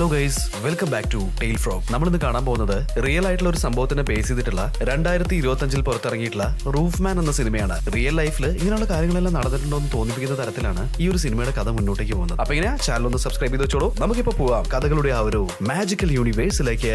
Hello guys, welcome back to tail frog. നമ്മളിന്ന് കാണാൻ പോകുന്നത് റിയൽ ആയിട്ടുള്ള ഒരു സംഭവത്തിനെ ബേസ് ചെയ്തിട്ടുള്ള 2025 പുറത്തിറങ്ങിയിട്ടുള്ള റൂഫ് മാൻ എന്ന സിനിമയാണ്. റിയൽ ലൈഫിൽ ഇങ്ങനെയുള്ള കാര്യങ്ങളെല്ലാം നടന്നിട്ടുണ്ടോ എന്ന് തോന്നിപ്പിക്കുന്ന തരത്തിലാണ് ഈ ഒരു സിനിമയുടെ കഥ മുന്നോട്ടേക്ക് പോകുന്നത്. അപ്പൊ ഇങ്ങനെ ചാനൽ ഒന്ന് സബ്സ്ക്രൈബ് ചെയ്ത് വെച്ചോളൂ. നമുക്കിപ്പോ പോവാം കഥകളുടെ ആ ഒരു മാജിക്കൽ യൂണിവേഴ്സിലേക്ക്.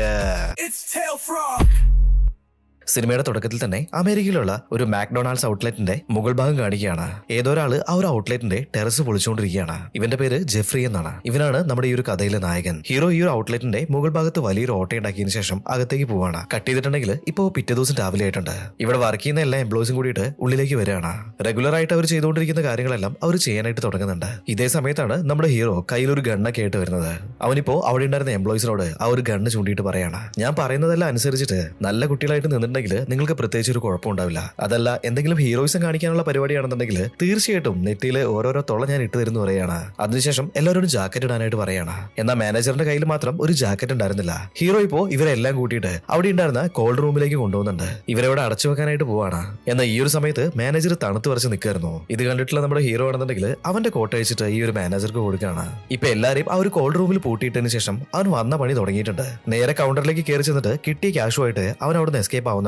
സിനിമയുടെ തുടക്കത്തിൽ തന്നെ അമേരിക്കയിലുള്ള ഒരു മാക്ഡൊണാൾഡ്സ് ഔട്ട്ലെറ്റിന്റെ മുകൾ ഭാഗം കാണിക്കുകയാണ്. ഏതൊരാള് ആ ഒരു ഔട്ട്ലെറ്റിന്റെ ടെറസ് പൊളിച്ചുകൊണ്ടിരിക്കുകയാണ്. ഇവന്റെ പേര് ജെഫ്രി എന്നാണ്. ഇവനാണ് നമ്മുടെ ഈ ഒരു കഥയിലെ നായകൻ. ഹീറോ ഈ ഒരു ഔട്ട്ലെറ്റിന്റെ മുകൾ ഭാഗത്ത് വലിയൊരു ഓട്ടയുണ്ടാക്കിയതിനു ശേഷം അകത്തേക്ക് പോവാണ്. കട്ട് ചെയ്തിട്ടുണ്ടെങ്കിൽ ഇപ്പോ പിറ്റേ ദിവസം രാവിലെ ആയിട്ടുണ്ട്. ഇവിടെ വർക്ക് ചെയ്യുന്ന എല്ലാ എംപ്ലോയീസും കൂടിയിട്ട് ഉള്ളിലേക്ക് വരികയാണ്. റെഗുലർ ആയിട്ട് അവർ ചെയ്തുകൊണ്ടിരിക്കുന്ന കാര്യങ്ങളെല്ലാം അവർ ചെയ്യാനായിട്ട് തുടങ്ങുന്നുണ്ട്. ഇതേ സമയത്താണ് നമ്മുടെ ഹീറോ കയ്യിലൊരു ഗണ്ണൊക്കെ ആയിട്ട് വരുന്നത്. അവനിപ്പോ അവിടെ ഉണ്ടായിരുന്ന എംപ്ലോയീസിനോട് ആ ഒരു ഗണ്ണ് ചൂണ്ടിയിട്ട് പറയാണ്, ഞാൻ പറയുന്നതെല്ലാം അനുസരിച്ചിട്ട് നല്ല കുട്ടികളായിട്ട് നിന്നിട്ടുണ്ടെങ്കിൽ നിങ്ങൾക്ക് പ്രത്യേകിച്ച് ഒരു കുഴപ്പമുണ്ടാവില്ല. അതല്ല എന്തെങ്കിലും ഹീറോയിസം കാണിക്കാനുള്ള പരിപാടിയാണെന്നുണ്ടെങ്കിൽ തീർച്ചയായിട്ടും നെറ്റിയിൽ ഓരോരോ തൊള ഞാൻ ഇട്ട് തരുന്നു പറയാണ്. അതിനുശേഷം എല്ലാവരും ജാക്കറ്റ് ഇടാനായിട്ട് പറയാണ്. എന്നാൽ മാനേജറിന്റെ കയ്യിൽ മാത്രം ഒരു ജാക്കറ്റ് ഉണ്ടായിരുന്നില്ല. ഹീറോ ഇപ്പോ ഇവരെല്ലാം കൂട്ടിയിട്ട് അവിടെ ഉണ്ടായിരുന്ന കോൾഡ് റൂമിലേക്ക് കൊണ്ടുപോകുന്നുണ്ട്. ഇവരവിടെ അടച്ചു വെക്കാനായിട്ട് പോവാണ്. എന്നാൽ ഈ ഒരു സമയത്ത് മാനേജർ തണുത്ത് വരച്ച് നിൽക്കായിരുന്നു. ഇത് കണ്ടിട്ടുള്ള നമ്മുടെ ഹീറോ ആണെന്നുണ്ടെങ്കിൽ അവന്റെ കോട്ട് അഴിച്ചിട്ട് ഈ ഒരു മാനേജർക്ക് കൊടുക്കുകയാണ്. ഇപ്പൊ എല്ലാരെയും ആ ഒരു കോൾഡ് റൂമിൽ പൂട്ടിയിട്ടതിന് ശേഷം അവൻ വന്ന പണി തുടങ്ങിയിട്ടുണ്ട്. നേരെ കൗണ്ടറിലേക്ക് കയറി ചെന്നിട്ട് കിട്ടിയ ക്യാഷുമായിട്ട് അവൻ അവിടെ നിന്ന് എസ്കേപ്പ് ആവുന്നുണ്ട്.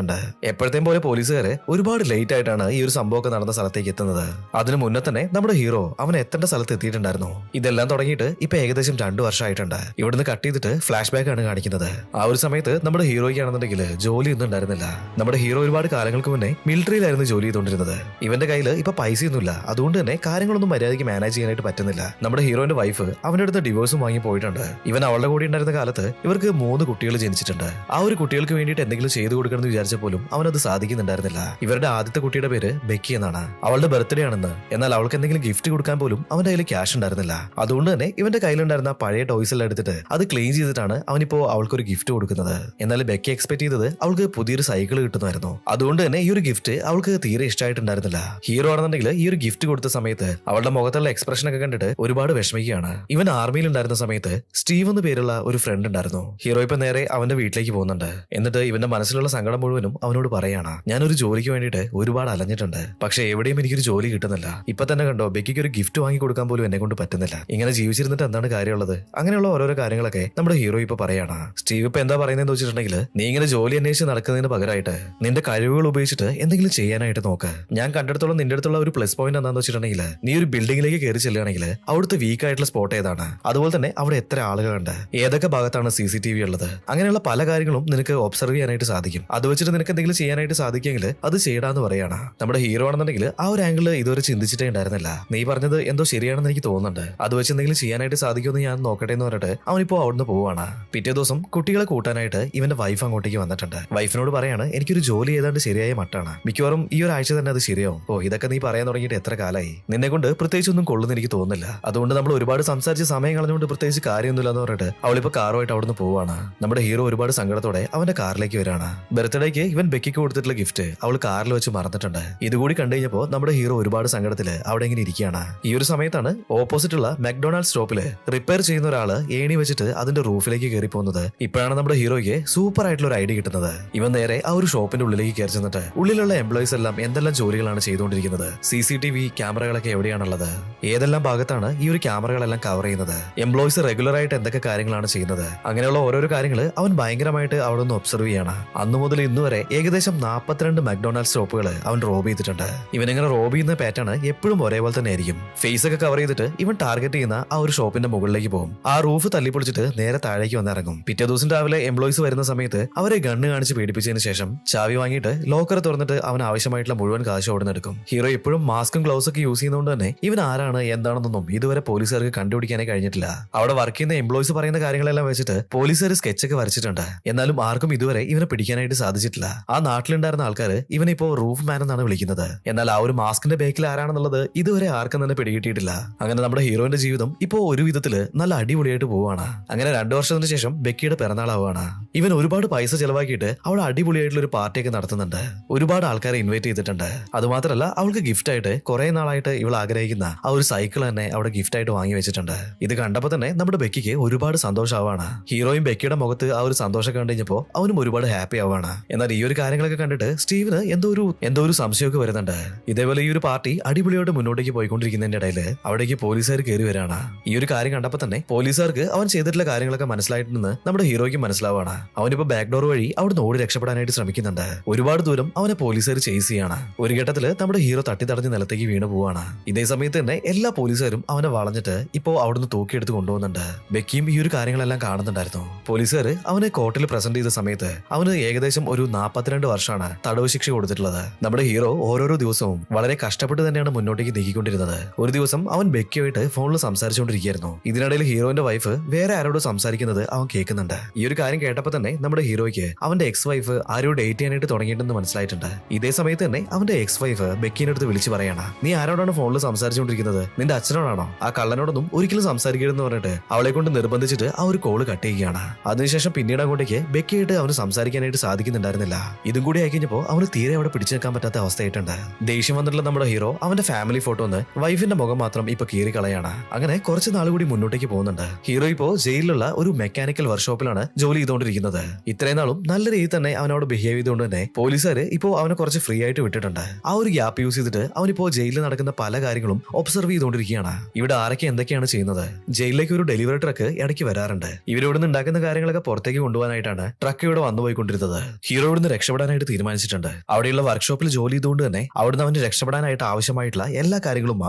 എപ്പോഴത്തെയും പോലെ പോലീസുകാര് ഒരുപാട് ലേറ്റ് ആയിട്ടാണ് ഈ ഒരു സംഭവമൊക്കെ നടന്ന സ്ഥലത്തേക്ക് എത്തുന്നത്. അതിനു മുന്നേ തന്നെ നമ്മുടെ ഹീറോ അവൻ എത്തേണ്ട സ്ഥലത്ത് എത്തിയിട്ടുണ്ടായിരുന്നു. ഇതെല്ലാം തുടങ്ങിയിട്ട് ഇപ്പൊ ഏകദേശം 2 വർഷമായിട്ടുണ്ട്. ഇവിടുന്ന് കട്ട് ചെയ്തിട്ട് ഫ്ലാഷ് ബാക്ക് ആണ് കാണിക്കുന്നത്. ആ ഒരു സമയത്ത് നമ്മുടെ ഹീറോയ്ക്കാണെന്നുണ്ടെങ്കിൽ ജോലി ഒന്നും ഉണ്ടായിരുന്നില്ല. നമ്മുടെ ഹീറോ ഒരുപാട് കാലങ്ങൾക്ക് മുന്നേ മിലിറ്ററിയിലായിരുന്നു ജോലി ചെയ്തുകൊണ്ടിരുന്നത്. ഇവന്റെ കയ്യിൽ ഇപ്പൊ പൈസയൊന്നുമില്ല. അതുകൊണ്ട് തന്നെ കാര്യങ്ങളൊന്നും മര്യാദയ്ക്ക് മാനേജ് ചെയ്യാനായിട്ട് പറ്റുന്നില്ല. നമ്മുടെ ഹീറോന്റെ വൈഫ് അവന്റെ അടുത്ത് ഡിവോഴ്സും വാങ്ങി പോയിട്ടുണ്ട്. ഇവൻ അവളുടെ കൂടി ഉണ്ടായിരുന്ന കാലത്ത് ഇവർക്ക് 3 കുട്ടികൾ ജനിച്ചിട്ടുണ്ട്. ആ ഒരു കുട്ടികൾക്ക് വേണ്ടിയിട്ട് എന്തെങ്കിലും ചെയ്തു കൊടുക്കണം എന്ന് വിചാരിച്ച പോലും അവനത് സാധിക്കുന്നുണ്ടായിരുന്നില്ല. ഇവരുടെ ആദ്യത്തെ കുട്ടിയുടെ പേര് ബെക്കി എന്നാണ്. അവളുടെ ബർത്ത്ഡേ ആണെന്ന്. എന്നാൽ അവൾക്ക് എന്തെങ്കിലും ഗിഫ്റ്റ് കൊടുക്കാൻ പോലും അവന്റെ കയ്യിൽ ക്യാഷ് ഉണ്ടായിരുന്നില്ല. അതുകൊണ്ട് തന്നെ ഇവന്റെ കയ്യിലുണ്ടായിരുന്ന പഴയ ടോയ്സ് എല്ലാം എടുത്തിട്ട് അത് ക്ലീൻ ചെയ്തിട്ടാണ് അവനിപ്പോ അവൾക്കൊരു ഗിഫ്റ്റ് കൊടുക്കുന്നത്. എന്നാൽ ബെക്കി എക്സ്പെക്ട് ചെയ്തത് അവൾക്ക് പുതിയൊരു സൈക്കിൾ കിട്ടുമായിരുന്നു. അതുകൊണ്ട് തന്നെ ഈ ഒരു ഗിഫ്റ്റ് അവൾക്ക് തീരെ ഇഷ്ടമായിട്ടുണ്ടായിരുന്നില്ല. ഹീറോ ആണെന്നുണ്ടെങ്കിൽ ഈ ഒരു ഗിഫ്റ്റ് കൊടുത്ത സമയത്ത് അവളുടെ മുഖത്തുള്ള എക്സ്പ്രഷൻ ഒക്കെ കണ്ടിട്ട് ഒരുപാട് വിഷമിക്കുകയാണ്. ഇവൻ ആർമിയിൽ ഉണ്ടായിരുന്ന സമയത്ത് സ്റ്റീവ് എന്ന് പേരുള്ള ഒരു ഫ്രണ്ട് ഉണ്ടായിരുന്നു. ഹീറോ ഇപ്പൊ നേരെ അവന്റെ വീട്ടിലേക്ക് പോകുന്നുണ്ട്. എന്നിട്ട് ഇവന്റെ മനസ്സിലുള്ള സങ്കടം മുഴുവനും അവനോട് പറയാണ്, ഞാനൊരു ജോലിക്ക് വേണ്ടിയിട്ട് ഒരുപാട് അലഞ്ഞിട്ടുണ്ട്. പക്ഷെ എവിടെയും എനിക്കൊരു ജോലി കിട്ടുന്നില്ല. ഇപ്പൊ തന്നെ കണ്ടോ, ബെക്കിക്ക് ഒരു ഗിഫ്റ്റ് വാങ്ങി കൊടുക്കാൻ പോലും എന്നെ കൊണ്ട് പറ്റുന്നില്ല. ഇങ്ങനെ ജീവിച്ചിരുന്നിട്ട് എന്താണ് കാര്യമുള്ളത്? അങ്ങനെയുള്ള ഓരോരോ കാര്യങ്ങളൊക്കെ നമ്മുടെ ഹീറോ ഇപ്പൊ പറയാണ്. സ്റ്റീവ് ഇപ്പൊ എന്താ പറയുന്നതെന്ന് വെച്ചിട്ടുണ്ടെങ്കിൽ, നീ ഇങ്ങനെ ജോലി അന്വേഷിച്ച് നടക്കുന്നതിന് പകരമായിട്ട് നിന്റെ കഴിവുകൾ ഉപയോഗിച്ചിട്ട് എന്തെങ്കിലും ചെയ്യാനായിട്ട് നോക്ക്. ഞാൻ കണ്ടെടുത്തോളം നിന്റെ അടുത്തുള്ള ഒരു പ്ലസ് പോയിന്റ് എന്താണെന്ന് വെച്ചിട്ടുണ്ടെങ്കിൽ, നീ ഒരു ബിൽഡിംഗിലേക്ക് കയറി ചെല്ലുകയാണെങ്കിൽ അവിടുത്തെ വീക്ക് ആയിട്ടുള്ള സ്പോട്ട് ഏതാണ്, അതുപോലെ തന്നെ അവിടെ എത്ര ആളുകളുണ്ട്, ഏതൊക്കെ ഭാഗത്താണ് CCTV ഉള്ളത്, അങ്ങനെയുള്ള പല കാര്യങ്ങളും നിനക്ക് ഒബ്സർവ് ചെയ്യാനായിട്ട് സാധിക്കും. അത് വെച്ചിട്ട് നിനക്ക് എന്തെങ്കിലും ചെയ്യാനായിട്ട് സാധിക്കുമെങ്കിൽ അത് ചെയ്യടാന്ന് പറയാണ്. നമ്മുടെ ഹീറോ ആണെന്നുണ്ടെങ്കിൽ ആ ഒരു ആംഗിള് ഇതുവരെ ചിന്തിച്ചിട്ടേ ഉണ്ടായിരുന്നില്ല. നീ പറഞ്ഞത് എന്തോ ശരിയാണെന്ന് എനിക്ക് തോന്നുന്നുണ്ട്. അത് വെച്ച് എന്തെങ്കിലും ചെയ്യാനായിട്ട് സാധിക്കുമെന്ന് ഞാൻ നോക്കട്ടെ എന്ന് പറഞ്ഞിട്ട് അവനിപ്പോ അവിടുന്ന് പോവാണ്. പിറ്റേ ദിവസം കുട്ടികളെ കൂട്ടാനായിട്ട് ഇവന്റെ വൈഫ് അങ്ങോട്ടേക്ക് വന്നിട്ടുണ്ട്. വൈഫിനോട് പറയാണ്, എനിക്കൊരു ജോലി ഏതാണ്ട് ശരിയായ മട്ടാണ്. മിക്കവാറും ഈ ഒരു ആഴ്ച തന്നെ അത് ശരിയാവും. ഇതൊക്കെ നീ പറയാൻ തുടങ്ങിയിട്ട് എത്ര കാലമായി? നിന്നെ കൊണ്ട് പ്രത്യേകിച്ചൊന്നും കൊള്ളുന്ന എനിക്ക് തോന്നുന്നില്ല. അതുകൊണ്ട് നമ്മൾ ഒരുപാട് സംസാരിച്ച് സമയം കളഞ്ഞുകൊണ്ട് പ്രത്യേകിച്ച് കാര്യമൊന്നുമില്ല എന്ന് പറഞ്ഞിട്ട് അവളിപ്പോ കാറുമായിട്ട് അവിടുന്ന് പോവാണ്. നമ്മുടെ ഹീറോ ഒരുപാട് സങ്കടത്തോടെ അവന്റെ കാറിലേക്ക് വരാണ്. ബർത്ത്ഡേക്ക് ഇവൻ ബെക്കിക്ക് കൊടുത്തിട്ടുള്ള ഗിഫ്റ്റ് അവൾ കാറിൽ വെച്ച് മറന്നിട്ടുണ്ട്. ഇതുകൂടി കണ്ടു കഴിഞ്ഞപ്പോ നമ്മുടെ ഹീറോ ഒരുപാട് സങ്കടത്തില് അവിടെ ഇങ്ങനെ ഇരിക്കുകയാണ്. ഈ ഒരു സമയത്താണ് ഓപ്പോസിറ്റ് ഉള്ള മക്ഡൊണാൾഡ്സ് സ്റ്റോപ്പില് റിപ്പയർ ചെയ്യുന്ന ഒരാള് ഏണി വെച്ചിട്ട് അതിന്റെ റൂഫിലേക്ക് കയറി പോകുന്നത്. ഇപ്പോഴാണ് നമ്മുടെ ഹീറോയ്ക്ക് സൂപ്പർ ആയിട്ടുള്ള ഒരു ഐഡിയ കിട്ടുന്നത്. ഇവൻ നേരെ ആ ഒരു ഷോപ്പിന്റെ ഉള്ളിലേക്ക് കയറി ചെന്നിട്ട് ഉള്ളിലുള്ള എംപ്ലോയീസ് എല്ലാം എന്തെല്ലാം ജോലികളാണ് ചെയ്തുകൊണ്ടിരിക്കുന്നത്, CCTV ക്യാമറകളൊക്കെ എവിടെയാണുള്ളത്, ഏതെല്ലാം ഭാഗത്താണ് ഈ ഒരു ക്യാമറകളെല്ലാം കവർ ചെയ്യുന്നത്, എംപ്ലോയീസ് റെഗുലർ ആയിട്ട് എന്തൊക്കെ കാര്യങ്ങളാണ് ചെയ്യുന്നത്, അങ്ങനെയുള്ള ഓരോരോ കാര്യങ്ങൾ അവൻ ഭയങ്കരമായിട്ട് അവിടെ ഒന്ന് ഒബ്സർവ് ചെയ്യാണ്. അന്നു മുതൽ ഇന്നുവരെ ഏകദേശം 42 മക്ഡൊണാൾഡ്സ് സ്റ്റോപ്പുകൾ അവൻ റോബ് ചെയ്തിട്ടുണ്ട്. ഇവനിങ്ങനെ റോബ് ചെയ്യുന്ന പാറ്റേൺ എപ്പോഴും ഒരേപോലെ തന്നെ ആയിരിക്കും. ഫേസ് ഒക്കെ കവർ ചെയ്തിട്ട് ഇവൻ ടാർഗറ്റ് ചെയ്യുന്ന ആ ഒരു ഷോപ്പിന്റെ മുകളിലേക്ക് പോകും. ആ റൂഫ് തല്ലിപ്പൊളിച്ചിട്ട് നേരെ താഴേക്ക് വന്നിറങ്ങും. പിറ്റേ ദിവസം രാവിലെ എംപ്ലോയീസ് വരുന്ന സമയത്ത് അവരെ ഗണ്ണ് കാണിച്ച് പേടിപ്പിച്ചതിന് ശേഷം ചാവി വാങ്ങിയിട്ട് ലോക്കർ തുറന്നിട്ട് അവൻ ആവശ്യമായിട്ടുള്ള മുഴുവൻ കാശ് അവിടെ എടുക്കും. ഹീറോ ഇപ്പോഴും മാസ്കും ഗ്ലൗസ് ഒക്കെ യൂസ് ചെയ്യുന്നതുകൊണ്ട് തന്നെ ഇവൻ ആരാണ് എന്താണെന്നൊന്നും ഇതുവരെ പോലീസുകാർക്ക് കണ്ടുപിടിക്കാനേ കഴിഞ്ഞിട്ടില്ല. അവിടെ വർക്ക് ചെയ്യുന്ന എംപ്ലോയീസ് പറയുന്ന കാര്യങ്ങളെല്ലാം വെച്ചിട്ട് പോലീസുകാർ സ്കെച്ച് ഒക്കെ വരച്ചിട്ടുണ്ട്. എന്നാലും ആർക്കും ഇതുവരെ ഇവനെ പിടിക്കാനായിട്ട് സാധിച്ചിട്ടില്ല. ആ നാട്ടിലുണ്ടായിരുന്ന ആൾക്കാർ ഇവനിപ്പോ റൂഫ് മാൻ എന്നാണ് വിളിക്കുന്നത്. എന്നാൽ ആ ഒരു മാസ്കിന്റെ ബേക്കിൽ ആരാണെന്നുള്ളത് ഇതുവരെ ആർക്കും തന്നെ പിടികിട്ടിയിട്ടില്ല. അങ്ങനെ നമ്മുടെ ഹീറോയിന്റെ ജീവിതം ഇപ്പോ ഒരു വിധത്തില് നല്ല അടിപൊളിയായിട്ട് പോവാണ്. അങ്ങനെ 2 വർഷത്തിന് ശേഷം ബെക്കിയുടെ പിറന്നാളാവാണ്. ഇവൻ ഒരുപാട് പൈസ ചെലവാക്കിയിട്ട് അവിടെ അടിപൊളിയായിട്ടുള്ള ഒരു പാർട്ടിയൊക്കെ നടത്തുന്നുണ്ട്. ഒരുപാട് ആൾക്കാരെ ഇൻവൈറ്റ് ചെയ്തിട്ടുണ്ട്. അതുമാത്രമല്ല അവൾക്ക് ഗിഫ്റ്റ് ആയിട്ട് കുറെ നാളായിട്ട് ഇവൾ ആഗ്രഹിക്കുന്ന ആ ഒരു സൈക്കിൾ തന്നെ അവിടെ ഗിഫ്റ്റ് ആയിട്ട് വാങ്ങി വെച്ചിട്ടുണ്ട്. ഇത് കണ്ടപ്പോ തന്നെ നമ്മുടെ ബെക്കിക്ക് ഒരുപാട് സന്തോഷമാവാണ്. ഹീറോയും ബെക്കിയുടെ മുഖത്ത് ആ ഒരു സന്തോഷം കണ്ടു കഴിഞ്ഞപ്പോ അവനും ഒരുപാട് ഹാപ്പി ആവാണ്. എന്നാൽ ഈ ഒരു കാര്യങ്ങളൊക്കെ കണ്ടിട്ട് സ്റ്റീവിന് എന്തോ ഒരു സംശയമൊക്കെ വരുന്നുണ്ട്. ഇതേപോലെ ഈ ഒരു പാർട്ടി അടിപൊളിയോട് മുന്നോട്ടേക്ക് പോയിക്കൊണ്ടിരിക്കുന്നതിന്റെ ഇടയിൽ അവിടേക്ക് പോലീസുകാർ കയറി വരാണ്. ഈ ഒരു കാര്യം കണ്ടപ്പോൾ തന്നെ പോലീസുകാർക്ക് അവൻ ചെയ്തിട്ടുള്ള കാര്യങ്ങളൊക്കെ മനസ്സിലായിട്ടുണ്ടെന്ന് നമ്മുടെ ഹീറോയ്ക്ക് മനസ്സിലാവാണ്. അവനിപ്പോ ബാക്ക് ഡോർ വഴി അവിടുന്ന് ഓടി രക്ഷപ്പെടാനായിട്ട് ശ്രമിക്കുന്നുണ്ട്. ഒരുപാട് ദൂരം അവനെ പോലീസുകാർ ചേസ് ചെയ്യാണ്. ഒരു ഘട്ടത്തില് നമ്മുടെ ഹീറോ തട്ടിത്തടഞ്ഞ് നിലത്തേക്ക് വീണ് പോവാണ്. ഇതേ സമയത്ത് തന്നെ എല്ലാ പോലീസുകാരും അവനെ വളഞ്ഞിട്ട് ഇപ്പോ അവിടുന്ന് തൂക്കിയെടുത്ത് കൊണ്ടുപോകുന്നുണ്ട്. ബെക്കിയും ഈ ഒരു കാര്യങ്ങളെല്ലാം കാണുന്നുണ്ടായിരുന്നു. പോലീസുകാർ അവനെ കോർട്ടിൽ പ്രസന്റ് ചെയ്ത സമയത്ത് അവന് ഏകദേശം ഒരു 42 വർഷമാണ് തടവ് ശിക്ഷ കൊടുത്തിട്ടുള്ളത്. നമ്മുടെ ഹീറോ ഓരോരോ ദിവസവും വളരെ കഷ്ടപ്പെട്ട് തന്നെയാണ് മുന്നോട്ടേക്ക് നീക്കിക്കൊണ്ടിരുന്നത്. ഒരു ദിവസം അവൻ ബെക്കിയുമായിട്ട് ഫോണിൽ സംസാരിച്ചുകൊണ്ടിരിക്കുകയായിരുന്നു. ഇതിനിടയിൽ ഹീറോയിന്റെ വൈഫ് വേറെ ആരോട് സംസാരിക്കുന്നത് അവൻ കേൾക്കുന്നുണ്ട്. ഈ ഒരു കാര്യം കേട്ടപ്പോൾ തന്നെ നമ്മുടെ ഹീറോയ്ക്ക് അവന്റെ എക്സ് വൈഫ് ആരോ ഡേറ്റ് ചെയ്യാനായിട്ട് തുടങ്ങിയിട്ടുണ്ടെന്ന് മനസ്സിലായിട്ടുണ്ട്. ഇതേ സമയത്ത് തന്നെ അവന്റെ എക്സ് വൈഫ് ബെക്കിന്റെ അടുത്ത് വിളിച്ചു പറയാണ്, നീ ആരോടാണ് ഫോണിൽ സംസാരിച്ചുകൊണ്ടിരിക്കുന്നത്? നിന്റെ അച്ഛനോടാണോ? ആ കള്ളനോടൊന്നും ഒരിക്കലും സംസാരിക്കരുതെന്ന് പറഞ്ഞിട്ട് അവളെ കൊണ്ട് നിർബന്ധിച്ചിട്ട് ആ ഒരു കോള് കട്ട് ചെയ്യുകയാണ്. അതിനുശേഷം പിന്നീട് അങ്ങോട്ടേക്ക് ബെക്കിയായിട്ട് അവന് സംസാരിക്കാനായിട്ട് സാധിക്കുന്നുണ്ടായിരുന്നില്ല. ഇതും കൂടി ആയിക്കഴിഞ്ഞപ്പോ അവന് തീരെ അവിടെ പിടിച്ചു നിൽക്കാൻ പറ്റാത്ത അവസ്ഥയായിട്ടുണ്ട്. ദേഷ്യം വന്നിട്ടുള്ള നമ്മുടെ ഹീറോ അവന്റെ ഫാമിലി ഫോട്ടോ ഒന്ന് വൈഫിന്റെ മുഖം മാത്രം ഇപ്പൊ കീറിക്കളയാണ്. അങ്ങനെ കുറച്ച് നാൾ കൂടി മുന്നോട്ടേക്ക് പോകുന്നുണ്ട്. ഹീറോ ഇപ്പോ ജയിലിലുള്ള ഒരു മെക്കാനിക്കൽ വർക്ക്ഷോപ്പിലാണ് ജോലി ചെയ്തുകൊണ്ടിരിക്കുന്നത്. ഇത്രയും നാളും നല്ല രീതിയിൽ തന്നെ അവനോട് ബിഹേവ് ചെയ്തുകൊണ്ട് തന്നെ പോലീസുകാർ ഇപ്പോ അവനെ കുറച്ച് ഫ്രീ ആയിട്ട് വിട്ടിട്ടുണ്ട്. ആ ഒരു ഗ്യാപ്പ് യൂസ് ചെയ്തിട്ട് അവനിപ്പോ ജയിലിൽ നടക്കുന്ന പല കാര്യങ്ങളും ഒബ്സർവ് ചെയ്തുകൊണ്ടിരിക്കുകയാണ്. ഇവിടെ ആരൊക്കെ എന്തൊക്കെയാണ് ചെയ്യുന്നത്? ജയിലിലേക്ക് ഒരു ഡെലിവറി ട്രക്ക് ഇടയ്ക്ക് വരാറുണ്ട്. ഇവരിവിടെ നിന്ന് ഉണ്ടാക്കുന്ന കാര്യങ്ങളൊക്കെ പുറത്തേക്ക് കൊണ്ടുപോകാനായിട്ടാണ് ട്രക്ക് ഇവിടെ വന്നുപോയിക്കൊണ്ടിരുന്നത്. ഹീറോ ഇവിടുന്ന് രക്ഷപ്പെടാനായിട്ട് തീരുമാനിച്ചിട്ടുണ്ട്. അവിടെയുള്ള വർക്ക്ഷോപ്പിൽ ജോലി ചെയ്തുകൊണ്ട് തന്നെ അവിടുന്ന് അവന് രക്ഷപ്പെടാനായിട്ട് ആവശ്യമായിട്ടുള്ള എല്ലാ കാര്യങ്ങളും